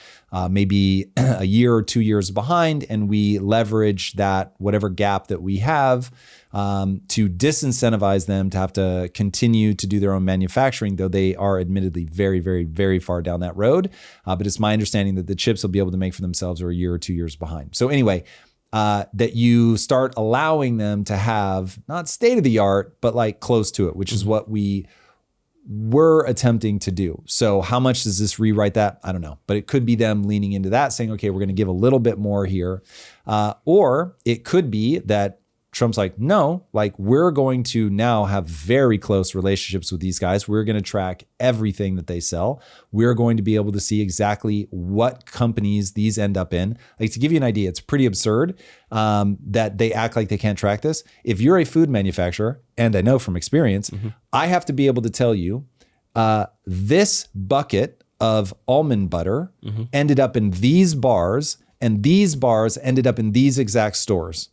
maybe a year or 2 years behind, and we leverage that whatever gap that we have to disincentivize them to have to continue to do their own manufacturing, though they are admittedly very, very, very far down that road. But it's my understanding that the chips will be able to make for themselves are a year or 2 years behind. So anyway, that you start allowing them to have not state of the art, but like close to it, which is what we were attempting to do. So how much does this rewrite that? I don't know, but it could be them leaning into that, saying, okay, we're going to give a little bit more here. Or it could be that Trump's like, no, like we're going to now have very close relationships with these guys. We're going to track everything that they sell. We're going to be able to see exactly what companies these end up in. Like to give you an idea, it's pretty absurd that they act like they can't track this. If you're a food manufacturer, and I know from experience, I have to be able to tell you this bucket of almond butter ended up in these bars, and these bars ended up in these exact stores.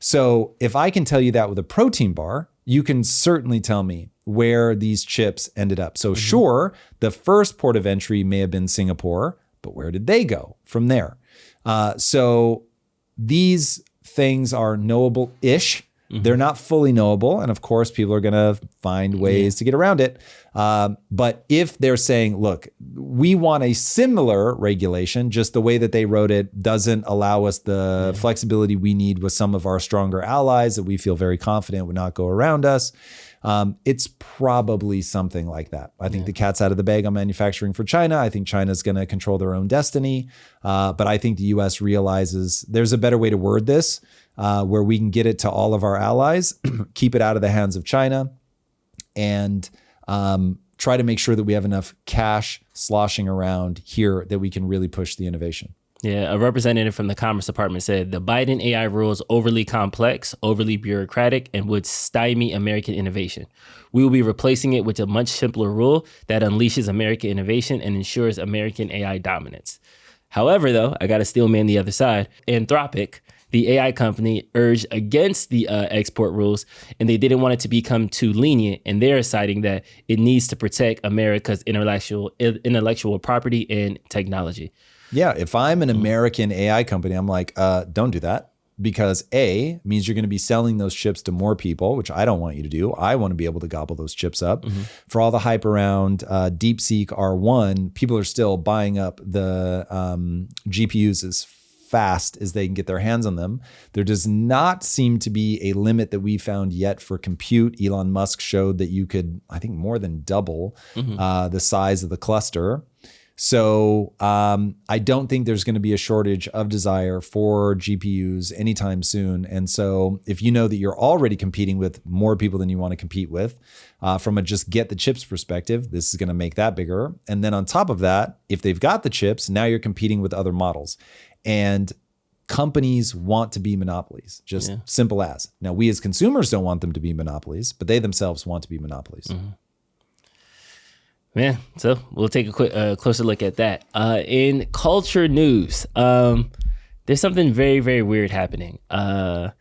So if I can tell you that with a protein bar, you can certainly tell me where these chips ended up. So sure, the first port of entry may have been Singapore, but where did they go from there? So these things are knowable-ish. They're not fully knowable. And of course, people are going to find ways to get around it. But if they're saying, look, we want a similar regulation, just the way that they wrote it doesn't allow us the flexibility we need with some of our stronger allies that we feel very confident would not go around us. It's probably something like that. I think the cat's out of the bag on manufacturing for China. I think China's going to control their own destiny. But I think the U.S. realizes there's a better way to word this, where we can get it to all of our allies, keep it out of the hands of China, and try to make sure that we have enough cash sloshing around here that we can really push the innovation. Yeah, a representative from the Commerce Department said the Biden AI rule is overly complex, overly bureaucratic, and would stymie American innovation. We will be replacing it with a much simpler rule that unleashes American innovation and ensures American AI dominance. However, though, I got to steel man the other side. Anthropic, the AI company, urged against the export rules, and they didn't want it to become too lenient. And they're citing that it needs to protect America's intellectual property and technology. Yeah, if I'm an American AI company, I'm like, don't do that, because A, means you're going to be selling those chips to more people, which I don't want you to do. I want to be able to gobble those chips up. For all the hype around DeepSeek R1, people are still buying up the GPUs as fast as they can get their hands on them. There does not seem to be a limit that we found yet for compute. Elon Musk showed that you could, I think, more than double the size of the cluster. So I don't think there's going to be a shortage of desire for GPUs anytime soon. And so if you know that you're already competing with more people than you want to compete with, from a just get the chips perspective, this is going to make that bigger. And then on top of that, if they've got the chips, now you're competing with other models. And companies want to be monopolies, just simple as. Now, we as consumers don't want them to be monopolies, but they themselves want to be monopolies. Yeah, so we'll take a quick closer look at that. In culture news, there's something very, very weird happening. A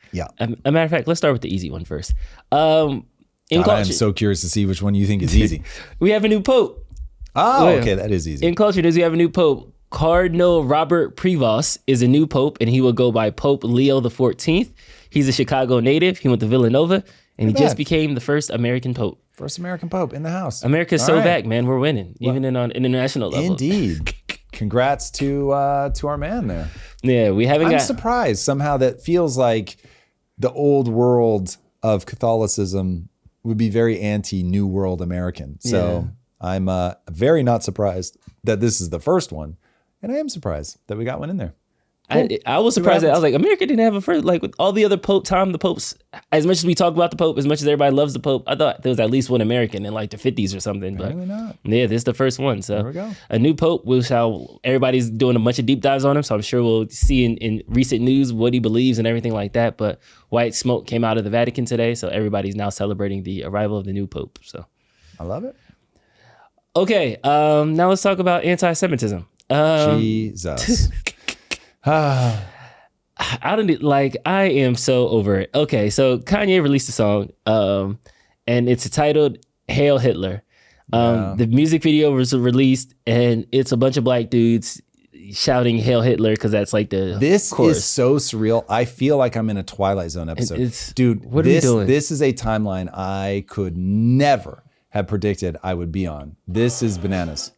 matter of fact, let's start with the easy one first. I am so curious to see which one you think is easy. We have a new pope. Oh, okay, that is easy. In culture news, we have a new pope. Cardinal Robert Prevost is a new pope, and he will go by Pope Leo XIV. He's a Chicago native. He went to Villanova, and he just became the first American pope. First American pope in the house. America's back, man. We're winning, even on international level. Indeed. Congrats to our man there. Yeah, we haven't I'm surprised somehow. That feels like the old world of Catholicism would be very anti-New World American. So I'm very not surprised that this is the first one. And I am surprised that we got one in there. Cool. I was surprised that I was like, America didn't have a first, like with all the other the popes, as much as we talk about the Pope, as much as everybody loves the Pope, I thought there was at least one American in like the 50s or something. But really not. Yeah, this is the first one. So there we go. A new Pope, everybody's doing a bunch of deep dives on him. So I'm sure we'll see in recent news what he believes and everything like that. But white smoke came out of the Vatican today. So everybody's now celebrating the arrival of the new Pope. So I love it. Okay, now let's talk about anti-Semitism. Jesus. I am so over it. Okay, so Kanye released a song, and it's titled Heil Hitler. The music video was released, and it's a bunch of black dudes shouting Heil Hitler because that's like the chorus. Is so surreal. I feel like I'm in a Twilight Zone episode. Dude, what are we doing? This is a timeline I could never have predicted I would be on. This is bananas.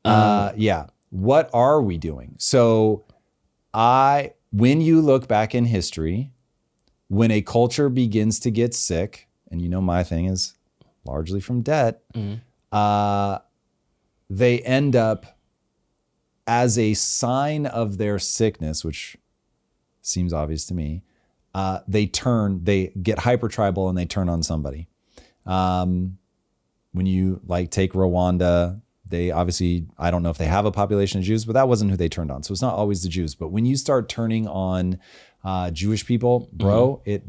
What are we doing? So when you look back in history, when a culture begins to get sick, and you know my thing is largely from debt, they end up, as a sign of their sickness, which seems obvious to me, they get hyper-tribal and they turn on somebody. When you take Rwanda, they obviously, I don't know if they have a population of Jews, but that wasn't who they turned on. So it's not always the Jews. But when you start turning on Jewish people, bro, it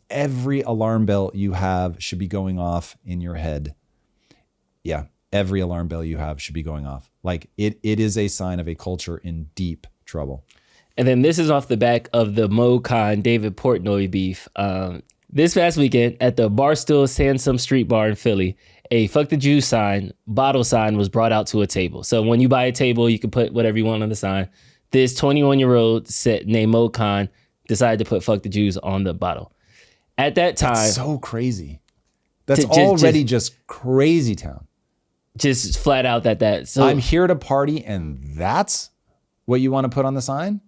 every alarm bell you have should be going off in your head. Yeah, every alarm bell you have should be going off. It is a sign of a culture in deep trouble. And then this is off the back of the Mo Khan, David Portnoy beef. This past weekend at the Barstool Sansom Street Bar in Philly, a Fuck the Jews bottle sign was brought out to a table. So when you buy a table, you can put whatever you want on the sign. This 21-year-old named Mo Khan decided to put Fuck the Jews on the bottle. At that time... That's so crazy. That's already just crazy town. Just flat out that. So I'm here to party and that's what you want to put on the sign?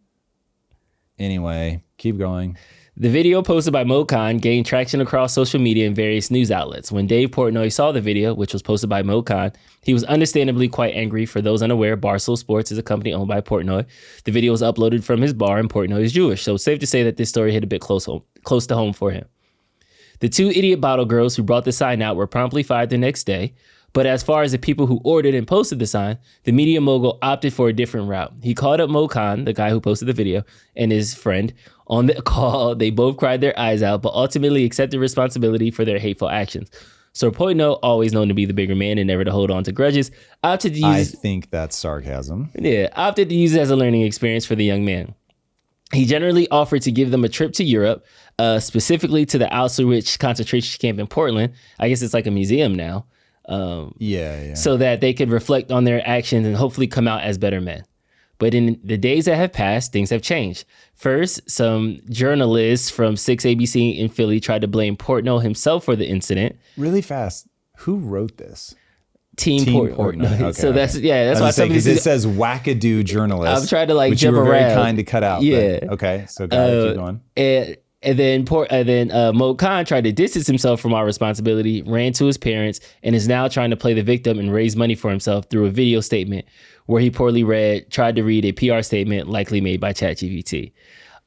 Anyway, keep going. The video posted by Mo Khan gained traction across social media and various news outlets. When Dave Portnoy saw the video, which was posted by Mo Khan, he was understandably quite angry. For those unaware, Barstool Sports is a company owned by Portnoy. The video was uploaded from his bar, and Portnoy is Jewish, so it's safe to say that this story hit a bit close to home for him. The two idiot bottle girls who brought the sign out were promptly fired the next day. But as far as the people who ordered and posted the sign, the media mogul opted for a different route. He called up Mo Khan, the guy who posted the video, and his friend. On the call, they both cried their eyes out, but ultimately accepted responsibility for their hateful actions. So Portnoy, always known to be the bigger man and never to hold on to grudges, opted to use... I think that's sarcasm. Yeah, opted to use it as a learning experience for the young man. He generally offered to give them a trip to Europe, specifically to the Auschwitz concentration camp in Portland. I guess it's like a museum now. So that they could reflect on their actions and hopefully come out as better men. But in the days that have passed, things have changed. First, some journalists from 6 ABC in Philly tried to blame Portnoy himself for the incident. Really fast. Who wrote this? Team Portnoy. Okay, so that's why somebody it says wackadoo journalist. I'm trying to like which jump you were around. very kind to cut out. Yeah. But, okay. So keep going. And then Mo Khan tried to distance himself from our responsibility, ran to his parents, and is now trying to play the victim and raise money for himself through a video statement where he tried to read a PR statement likely made by ChatGPT.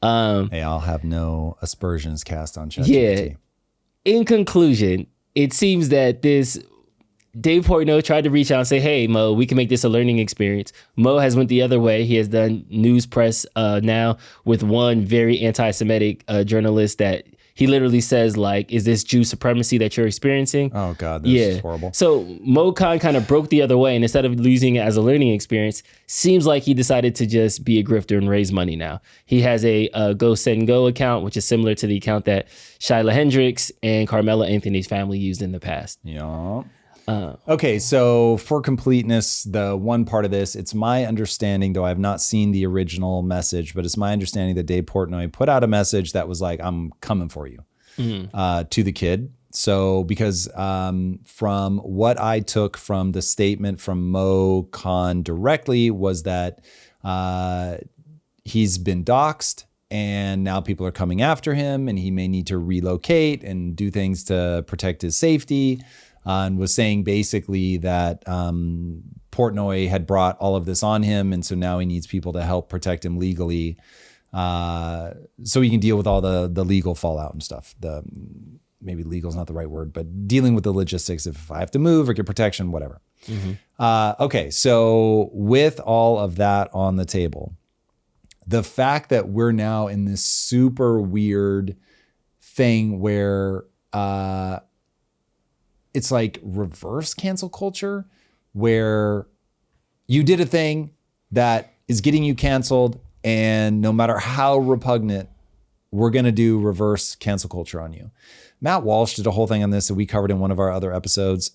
Hey, I'll have no aspersions cast on ChatGPT. Yeah. In conclusion, it seems that this Dave Portnoy tried to reach out and say, hey, Mo, we can make this a learning experience. Mo has went the other way. He has done news press now with one very anti-Semitic journalist that he literally says, like, is this Jew supremacy that you're experiencing? Oh, God, this is horrible. So Mo Khan kind of broke the other way, and instead of using it as a learning experience, seems like he decided to just be a grifter and raise money now. He has a Go Send Go account, which is similar to the account that Shyla Hendricks and Carmela Anthony's family used in the past. Yeah. Okay, so for completeness, the one part of this, it's my understanding, though I've not seen the original message, but it's my understanding that Dave Portnoy put out a message that was like, I'm coming for you to the kid. So because from what I took from the statement from Mo Khan directly was that he's been doxxed and now people are coming after him and he may need to relocate and do things to protect his safety. And was saying basically that Portnoy had brought all of this on him, and so now he needs people to help protect him legally, so he can deal with all the legal fallout and stuff. Maybe legal is not the right word, but dealing with the logistics if I have to move or get protection, whatever. Okay, so with all of that on the table, the fact that we're now in this super weird thing where it's like reverse cancel culture where you did a thing that is getting you canceled, and no matter how repugnant, we're going to do reverse cancel culture on you. Matt Walsh did a whole thing on this that we covered in one of our other episodes.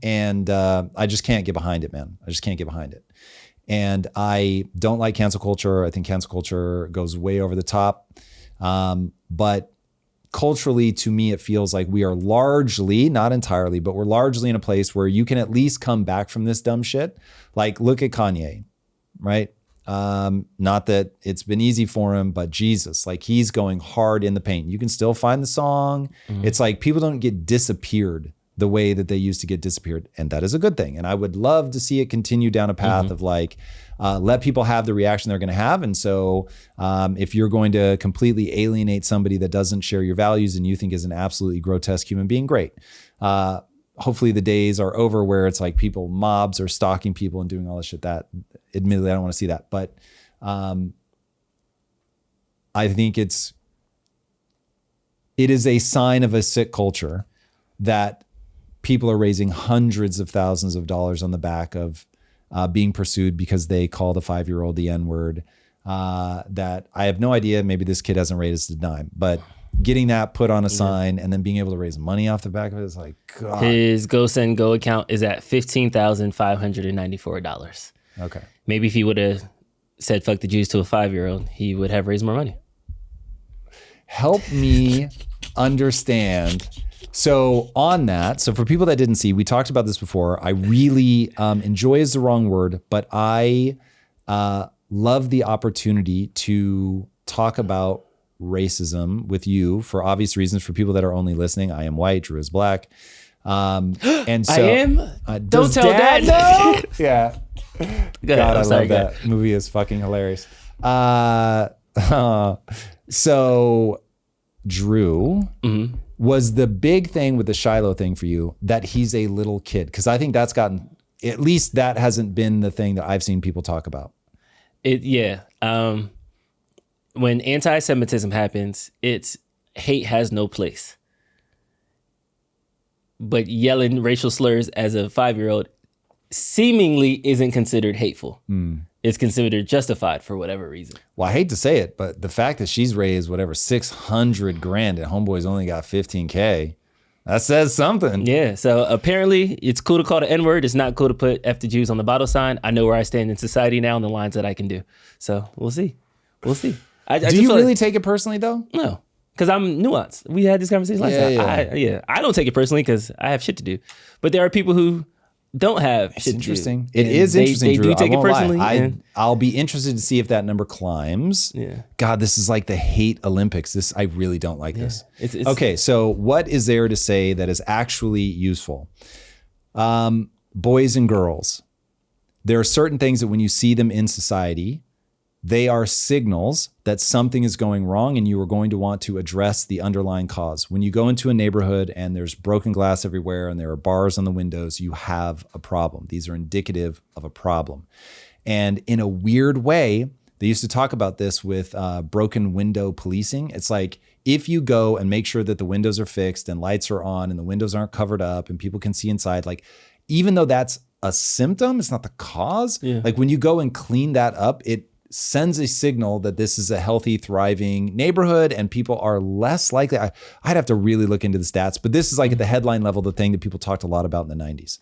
And I just can't get behind it, man. I just can't get behind it. And I don't like cancel culture. I think cancel culture goes way over the top. But culturally, to me, it feels like we are largely, not entirely, but we're largely in a place where you can at least come back from this dumb shit. Like, look at Kanye, right? Not that it's been easy for him, but Jesus, like he's going hard in the paint. You can still find the song. It's like people don't get disappeared the way that they used to get disappeared. And that is a good thing. And I would love to see it continue down a path of like, let people have the reaction they're going to have. And so if you're going to completely alienate somebody that doesn't share your values and you think is an absolutely grotesque human being, great. Hopefully the days are over where it's like mobs are stalking people and doing all this shit. That admittedly, I don't want to see that. But I think it is a sign of a sick culture that people are raising hundreds of thousands of dollars on the back of being pursued because they called a 5-year-old the N-word. That I have no idea. Maybe this kid hasn't raised a dime, but getting that put on a sign and then being able to raise money off the back of it is like, God. His Go Send Go account is at $15,594. Okay. Maybe if he would have said fuck the Jews to a 5-year-old, he would have raised more money. Help me understand. So on that, so for people that didn't see, we talked about this before. I really, enjoy is the wrong word, but I love the opportunity to talk about racism with you for obvious reasons. For people that are only listening, I am white, Drew is black. And so I am? Don't tell Dad. Know? Yeah. God, I love that movie. Is fucking hilarious. So Drew, Was the big thing with the Shiloh thing for you that he's a little kid? Because I think that's gotten, at least that hasn't been the thing that I've seen people talk about. When anti-Semitism happens, it's hate has no place. But yelling racial slurs as a 5-year-old seemingly isn't considered hateful. It's considered justified for whatever reason. Well, I hate to say it, but the fact that she's raised whatever $600,000 and homeboy's only got $15K, that says something. Yeah. So apparently it's cool to call the N-word. It's not cool to put F the Jews on the bottle sign. I know where I stand in society now and the lines that I can do. So we'll see. We'll see. Do you really take it personally though? No, because I'm nuanced. We had this conversation last time. I don't take it personally because I have shit to do. But there are people who don't have shit interesting. to do. It is interesting, They Drew. do take it personally. I'll be interested to see if that number climbs. Yeah. God, this is like the hate Olympics. I really don't like this. It's okay, so what is there to say that is actually useful? Boys and girls. There are certain things that when you see them in society, they are signals that something is going wrong and you are going to want to address the underlying cause. When you go into a neighborhood and there's broken glass everywhere and there are bars on the windows, you have a problem. These are indicative of a problem. And in a weird way, they used to talk about this with broken window policing. It's like, if you go and make sure that the windows are fixed and lights are on and the windows aren't covered up and people can see inside, like, even though that's a symptom, it's not the cause. Yeah. Like when you go and clean that up, it sends a signal that this is a healthy, thriving neighborhood and people are less likely. I'd have to really look into the stats, but this is like at the headline level, the thing that people talked a lot about in the 90s.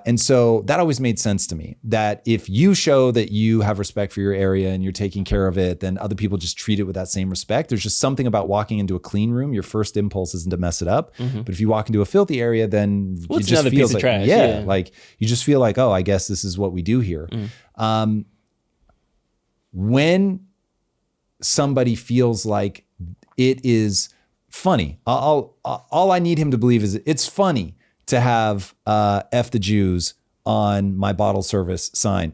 And so that always made sense to me, that if you show that you have respect for your area and you're taking care of it, then other people just treat it with that same respect. There's just something about walking into a clean room. Your first impulse isn't to mess it up. But if you walk into a filthy area, then it just another feels piece like, of trash. yeah, like you just feel like, oh, I guess this is what we do here. When somebody feels like it is funny, all I need him to believe is it's funny to have F the Jews on my bottle service sign.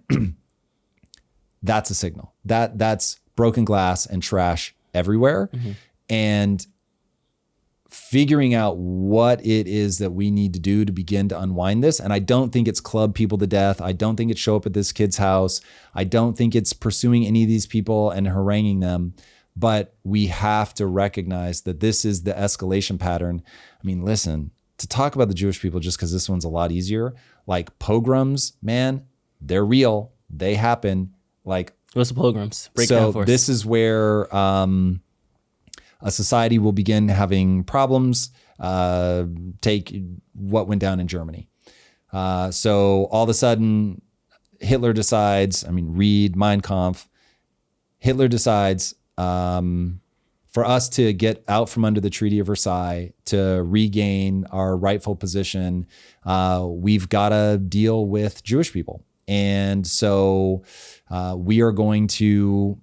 That's a signal. That's broken glass and trash everywhere. And figuring out what it is that we need to do to begin to unwind this. And I don't think it's club people to death. I don't think it's show up at this kid's house. I don't think it's pursuing any of these people and haranguing them. But we have to recognize that this is the escalation pattern. I mean, listen, to talk about the Jewish people just because this one's a lot easier, like pogroms, man, they're real. They happen. Like, what's the pogroms? Break down for us. This is where a society will begin having problems. Take what went down in Germany. So all of a sudden, Hitler decides, read Mein Kampf. Hitler decides for us to get out from under the Treaty of Versailles, to regain our rightful position, we've got to deal with Jewish people. And so we are going to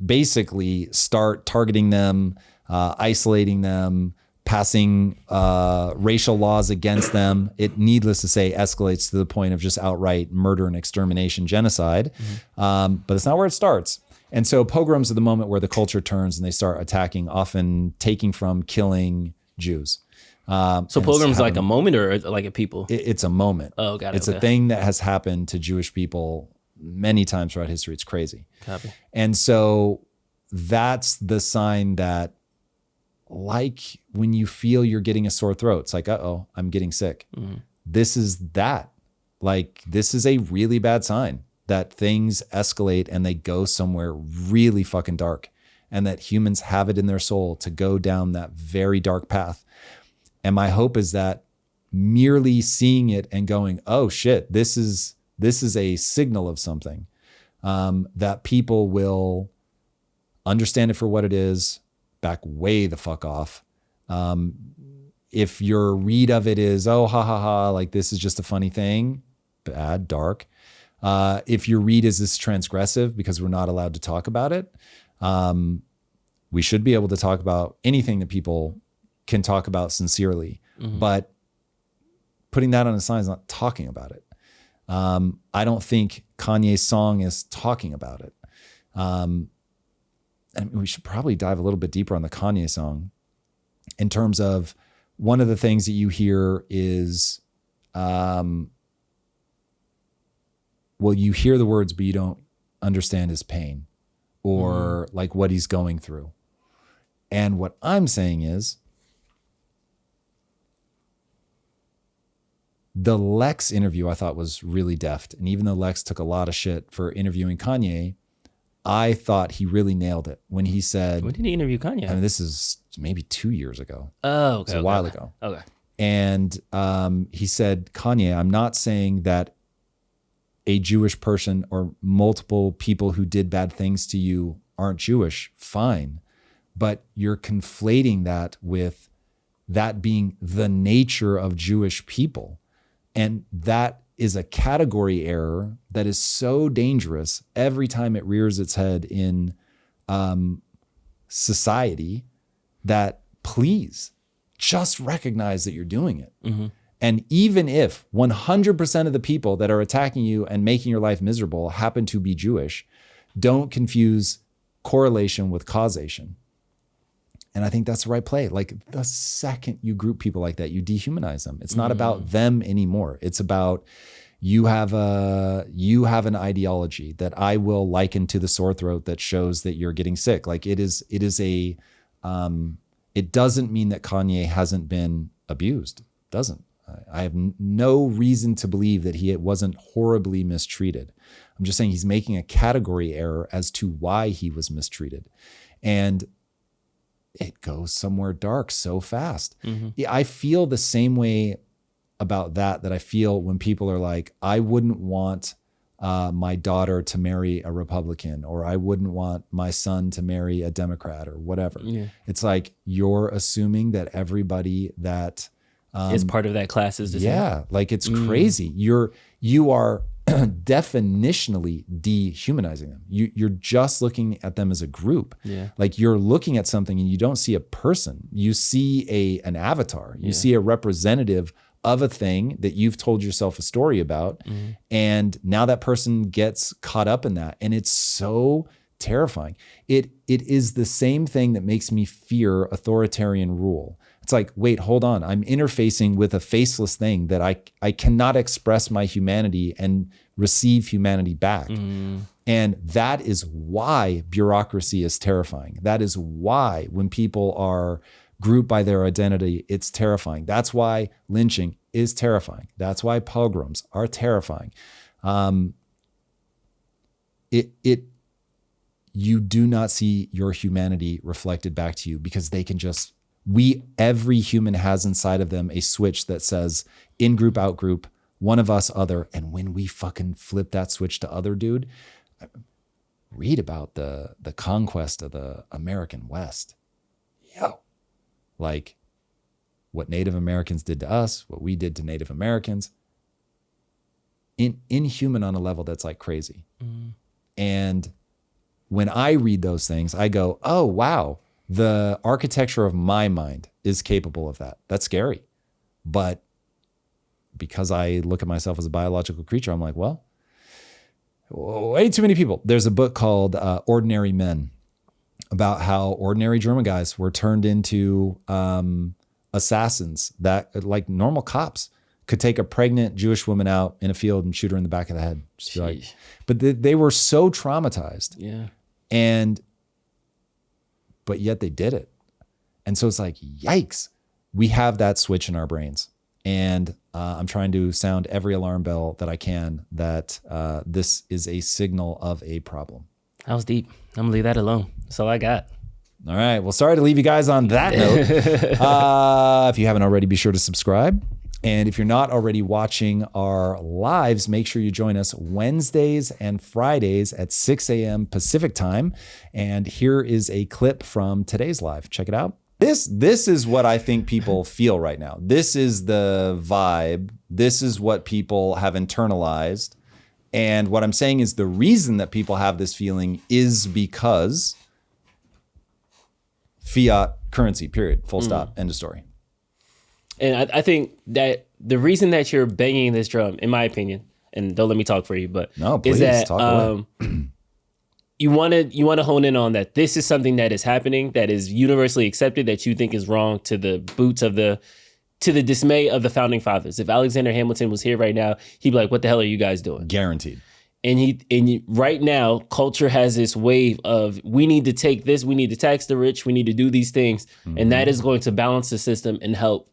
basically start targeting them, isolating them, passing racial laws against them. It, needless to say, escalates to the point of just outright murder and extermination, genocide. But it's not where it starts. And so pogroms are the moment where the culture turns and they start attacking, often taking from, killing Jews. So pogroms like a moment or like a people? It's a moment. Oh, got it. It's a thing that has happened to Jewish people many times throughout history. It's crazy. Copy. And so that's the sign that, like when you feel you're getting a sore throat, it's like, uh-oh, I'm getting sick. This is that. Like, this is a really bad sign that things escalate and they go somewhere really fucking dark, and that humans have it in their soul to go down that very dark path. And my hope is that merely seeing it and going, oh shit, this is a signal of something, that people will understand it for what it is, back way the fuck off. If your read of it is, oh, ha, ha, ha, like this is just a funny thing, bad, dark. If your read is this transgressive because we're not allowed to talk about it, we should be able to talk about anything that people can talk about sincerely. But putting that on a sign is not talking about it. I don't think Kanye's song is talking about it. And we should probably dive a little bit deeper on the Kanye song. in terms of one of the things that you hear is, you hear the words, but you don't understand his pain or like what he's going through. And what I'm saying is the Lex interview I thought was really deft. And even though Lex took a lot of shit for interviewing Kanye, I thought he really nailed it when he said, when did he interview Kanye? I mean, this is maybe 2 years ago. Oh, okay. It's a while ago. Okay. And he said, Kanye, I'm not saying that a Jewish person or multiple people who did bad things to you aren't Jewish. Fine. But you're conflating that with that being the nature of Jewish people. And that is a category error that is so dangerous every time it rears its head in society, that please just recognize that you're doing it. Mm-hmm. And even if 100% of the people that are attacking you and making your life miserable happen to be Jewish, don't confuse correlation with causation. And I think that's the right play. Like, the second you group people like that, you dehumanize them. It's not about them anymore. It's about you have an ideology that I will liken to the sore throat that shows that you're getting sick. Like, it doesn't mean that Kanye hasn't been abused. It doesn't. I have no reason to believe that he wasn't horribly mistreated. I'm just saying he's making a category error as to why he was mistreated. And it goes somewhere dark so fast. Mm-hmm. I feel the same way about that I feel when people are like, I wouldn't want my daughter to marry a Republican, or I wouldn't want my son to marry a Democrat, or whatever. Yeah. It's like, you're assuming that everybody that is part of that class is the same. Yeah, like, it's crazy. You are definitionally dehumanizing them. You're just looking at them as a group. Yeah. Like, you're looking at something and you don't see a person. You see an avatar. You see a representative of a thing that you've told yourself a story about. Mm-hmm. And now that person gets caught up in that. And it's so terrifying. It is the same thing that makes me fear authoritarian rule. It's like, wait, hold on. I'm interfacing with a faceless thing that I cannot express my humanity and receive humanity back. And that is why bureaucracy is terrifying. That is why when people are grouped by their identity, it's terrifying. That's why lynching is terrifying. That's why pogroms are terrifying. You do not see your humanity reflected back to you, because they can just, every human has inside of them a switch that says in group, out group, one of us, other. And when we fucking flip that switch to other, dude, read about the conquest of the American West. Like, what Native Americans did to us, what we did to Native Americans, inhuman on a level that's like crazy. And when I read those things, I go, oh, wow. The architecture of my mind is capable of that. That's scary. But because I look at myself as a biological creature, I'm like, well, way too many people. There's a book called Ordinary Men, about how ordinary German guys were turned into assassins that, like, normal cops could take a pregnant Jewish woman out in a field and shoot her in the back of the head. Just be like, but they were so traumatized. Yeah. But yet they did it. And so it's like, yikes, we have that switch in our brains. And I'm trying to sound every alarm bell that I can that this is a signal of a problem. That was deep. I'm gonna leave that alone. That's all I got. All right. Well, sorry to leave you guys on that note. If you haven't already, be sure to subscribe. And if you're not already watching our lives, make sure you join us Wednesdays and Fridays at 6 a.m. Pacific time. And here is a clip from today's live. Check it out. This is what I think people feel right now. This is the vibe. This is what people have internalized. And what I'm saying is the reason that people have this feeling is because fiat currency, period, full stop, end of story. And I think that the reason that you're banging this drum, in my opinion, and don't let me talk for you, but no, please, is that talk away. you want to hone in on that. This is something that is happening, that is universally accepted, that you think is wrong, to the dismay of the founding fathers. If Alexander Hamilton was here right now, he'd be like, "What the hell are you guys doing?" Guaranteed. And right now, culture has this wave of, we need to take this, we need to tax the rich, we need to do these things, and that is going to balance the system and help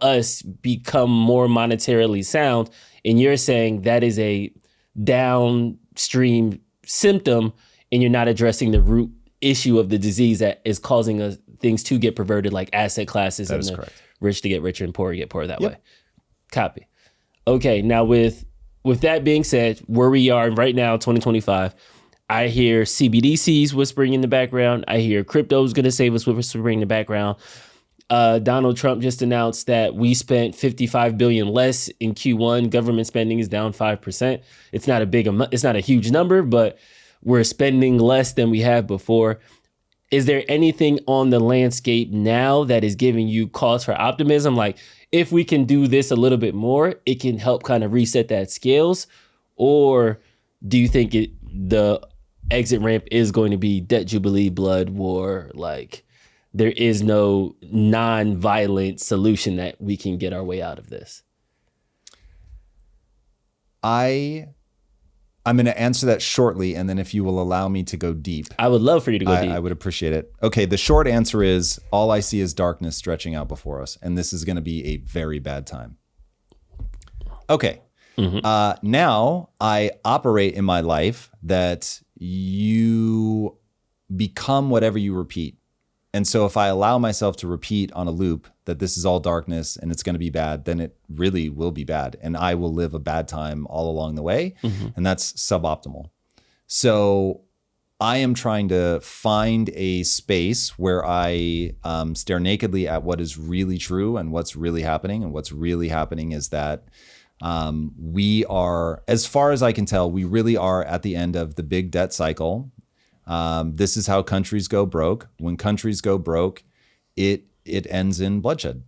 us become more monetarily sound. And you're saying that is a downstream symptom, and you're not addressing the root issue of the disease that is causing us things to get perverted, like asset classes, and the correct. rich to get richer and poor to get poorer that way. Copy. Okay, now with that being said, where we are right now, 2025, I hear CBDCs whispering in the background. I hear crypto is going to save us whispering in the background. Donald Trump just announced that we spent $55 billion less in Q1. Government spending is down 5%. It's not it's not a huge number, but we're spending less than we have before. Is there anything on the landscape now that is giving you cause for optimism? Like, if we can do this a little bit more, it can help kind of reset that scales? Or do you think the exit ramp is going to be debt jubilee, blood war? Like, there is no non-violent solution that we can get our way out of this? I'm going to answer that shortly, and then if you will allow me to go deep. I would love for you to go deep. I would appreciate it. Okay, the short answer is, all I see is darkness stretching out before us, and this is going to be a very bad time. Okay, now I operate in my life that you become whatever you repeat. And so if I allow myself to repeat on a loop that this is all darkness and it's going to be bad, then it really will be bad. And I will live a bad time all along the way. And that's suboptimal. So I am trying to find a space where I stare nakedly at what is really true and what's really happening. And what's really happening is that we are, as far as I can tell, we really are at the end of the big debt cycle. This is how countries go broke. When countries go broke, it ends in bloodshed.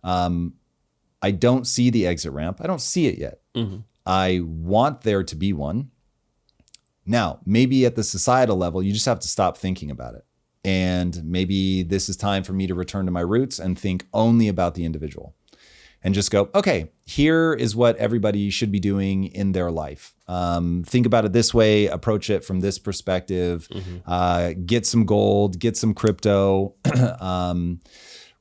I don't see the exit ramp. I don't see it yet. I want there to be one. Now, maybe at the societal level, you just have to stop thinking about it. And maybe this is time for me to return to my roots and think only about the individual. And just go, okay, here is what everybody should be doing in their life. Think about it this way, approach it from this perspective, get some gold, get some crypto,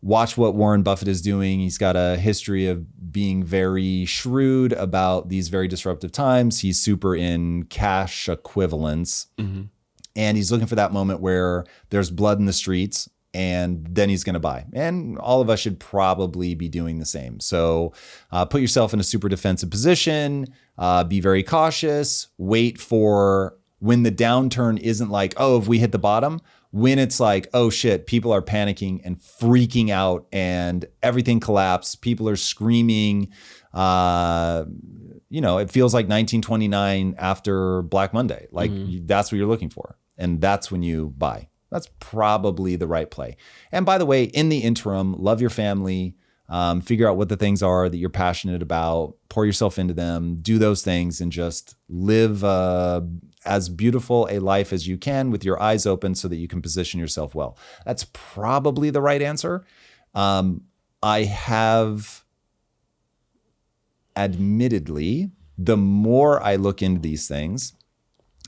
watch what Warren Buffett is doing. He's got a history of being very shrewd about these very disruptive times. He's super in cash equivalents. And he's looking for that moment where there's blood in the streets, and then he's going to buy. And all of us should probably be doing the same. So put yourself in a super defensive position, be very cautious, wait for when the downturn isn't like, oh, if we hit the bottom, when it's like, oh shit, people are panicking and freaking out and everything collapsed. People are screaming. It feels like 1929 after Black Monday. Like that's what you're looking for. And that's when you buy. That's probably the right play. And by the way, in the interim, love your family, figure out what the things are that you're passionate about, pour yourself into them, do those things, and just live as beautiful a life as you can with your eyes open so that you can position yourself well. That's probably the right answer. I have, admittedly, the more I look into these things,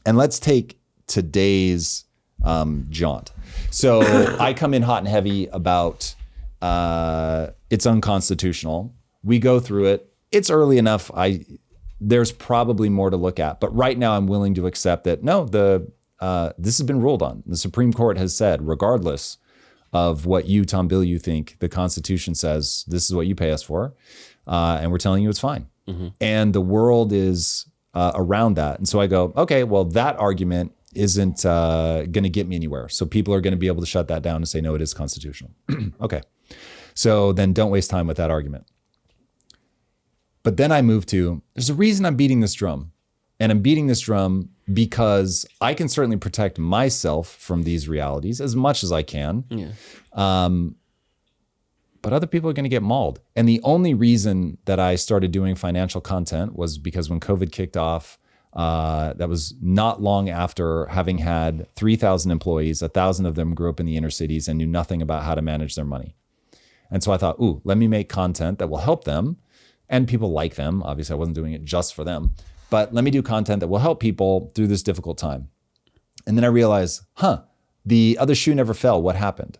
and let's take today's jaunt. So I come in hot and heavy about it's unconstitutional. We go through it. It's early enough. There's probably more to look at. But right now I'm willing to accept that, no, this has been ruled on. The Supreme Court has said, regardless of what you, Tom Bilyeu, think, the Constitution says this is what you pay us for. And we're telling you it's fine. And the world is around that. And so I go, okay, well, that argument isn't going to get me anywhere. So people are going to be able to shut that down and say, no, it is constitutional. Okay. So then don't waste time with that argument. But then I move to, there's a reason I'm beating this drum. And I'm beating this drum because I can certainly protect myself from these realities as much as I can. But other people are going to get mauled. And the only reason that I started doing financial content was because when COVID kicked off, That was not long after having had 3,000 employees. 1,000 of them grew up in the inner cities and knew nothing about how to manage their money. And so I thought, ooh, let me make content that will help them and people like them. Obviously, I wasn't doing it just for them, but let me do content that will help people through this difficult time. And then I realized, the other shoe never fell. What happened?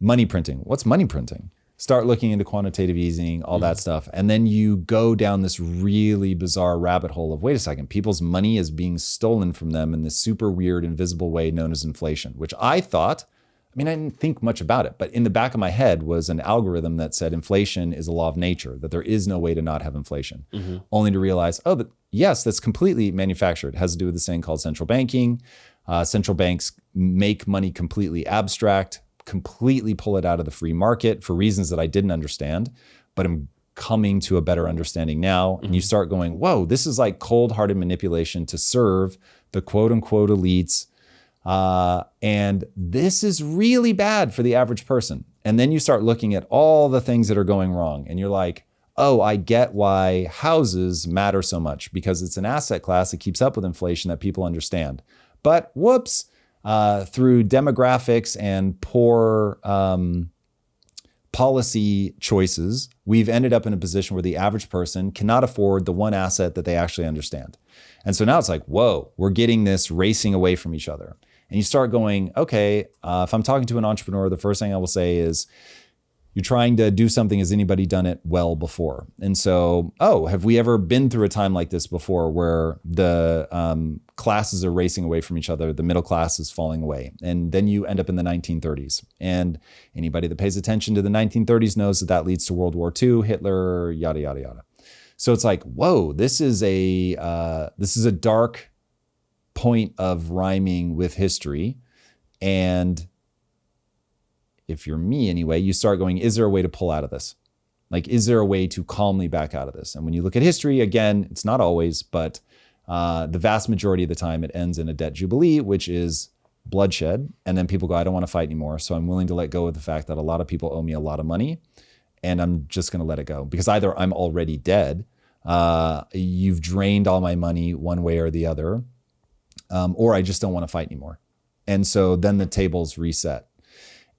Money printing. What's money printing? Start looking into quantitative easing, all that stuff. And then you go down this really bizarre rabbit hole of, wait a second, people's money is being stolen from them in this super weird, invisible way known as inflation, which I thought, I didn't think much about it, but in the back of my head was an algorithm that said inflation is a law of nature, that there is no way to not have inflation, only to realize, but yes, that's completely manufactured. It has to do with this thing called central banking. Central banks make money completely abstract, completely pull it out of the free market for reasons that I didn't understand, but I'm coming to a better understanding now. And you start going, whoa, this is like cold-hearted manipulation to serve the quote-unquote elites. And this is really bad for the average person. And then you start looking at all the things that are going wrong. And you're like, oh, I get why houses matter so much, because it's an asset class that keeps up with inflation that people understand. But whoops, through demographics and poor policy choices, we've ended up in a position where the average person cannot afford the one asset that they actually understand. And so now it's like, whoa, we're getting this racing away from each other. And you start going, okay, if I'm talking to an entrepreneur, the first thing I will say is, you're trying to do something, has anybody done it well before? And so, have we ever been through a time like this before where the classes are racing away from each other, the middle class is falling away? And then you end up in the 1930s. And anybody that pays attention to the 1930s knows that that leads to World War II, Hitler, yada, yada, yada. So it's like, whoa, this is a dark point of rhyming with history. And if you're me anyway, you start going, is there a way to pull out of this? Like, is there a way to calmly back out of this? And when you look at history, again, it's not always, but the vast majority of the time it ends in a debt jubilee, which is bloodshed. And then people go, I don't want to fight anymore. So I'm willing to let go of the fact that a lot of people owe me a lot of money, and I'm just going to let it go, because either I'm already dead, you've drained all my money one way or the other, or I just don't want to fight anymore. And so then the tables reset.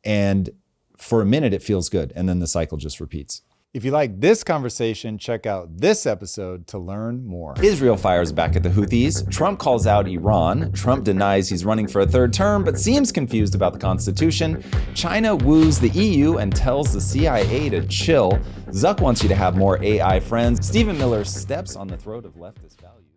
And for a minute, it feels good. And then the cycle just repeats. If you like this conversation, check out this episode to learn more. Israel fires back at the Houthis. Trump calls out Iran. Trump denies he's running for a third term, but seems confused about the Constitution. China woos the EU and tells the CIA to chill. Zuck wants you to have more AI friends. Stephen Miller steps on the throat of leftist values.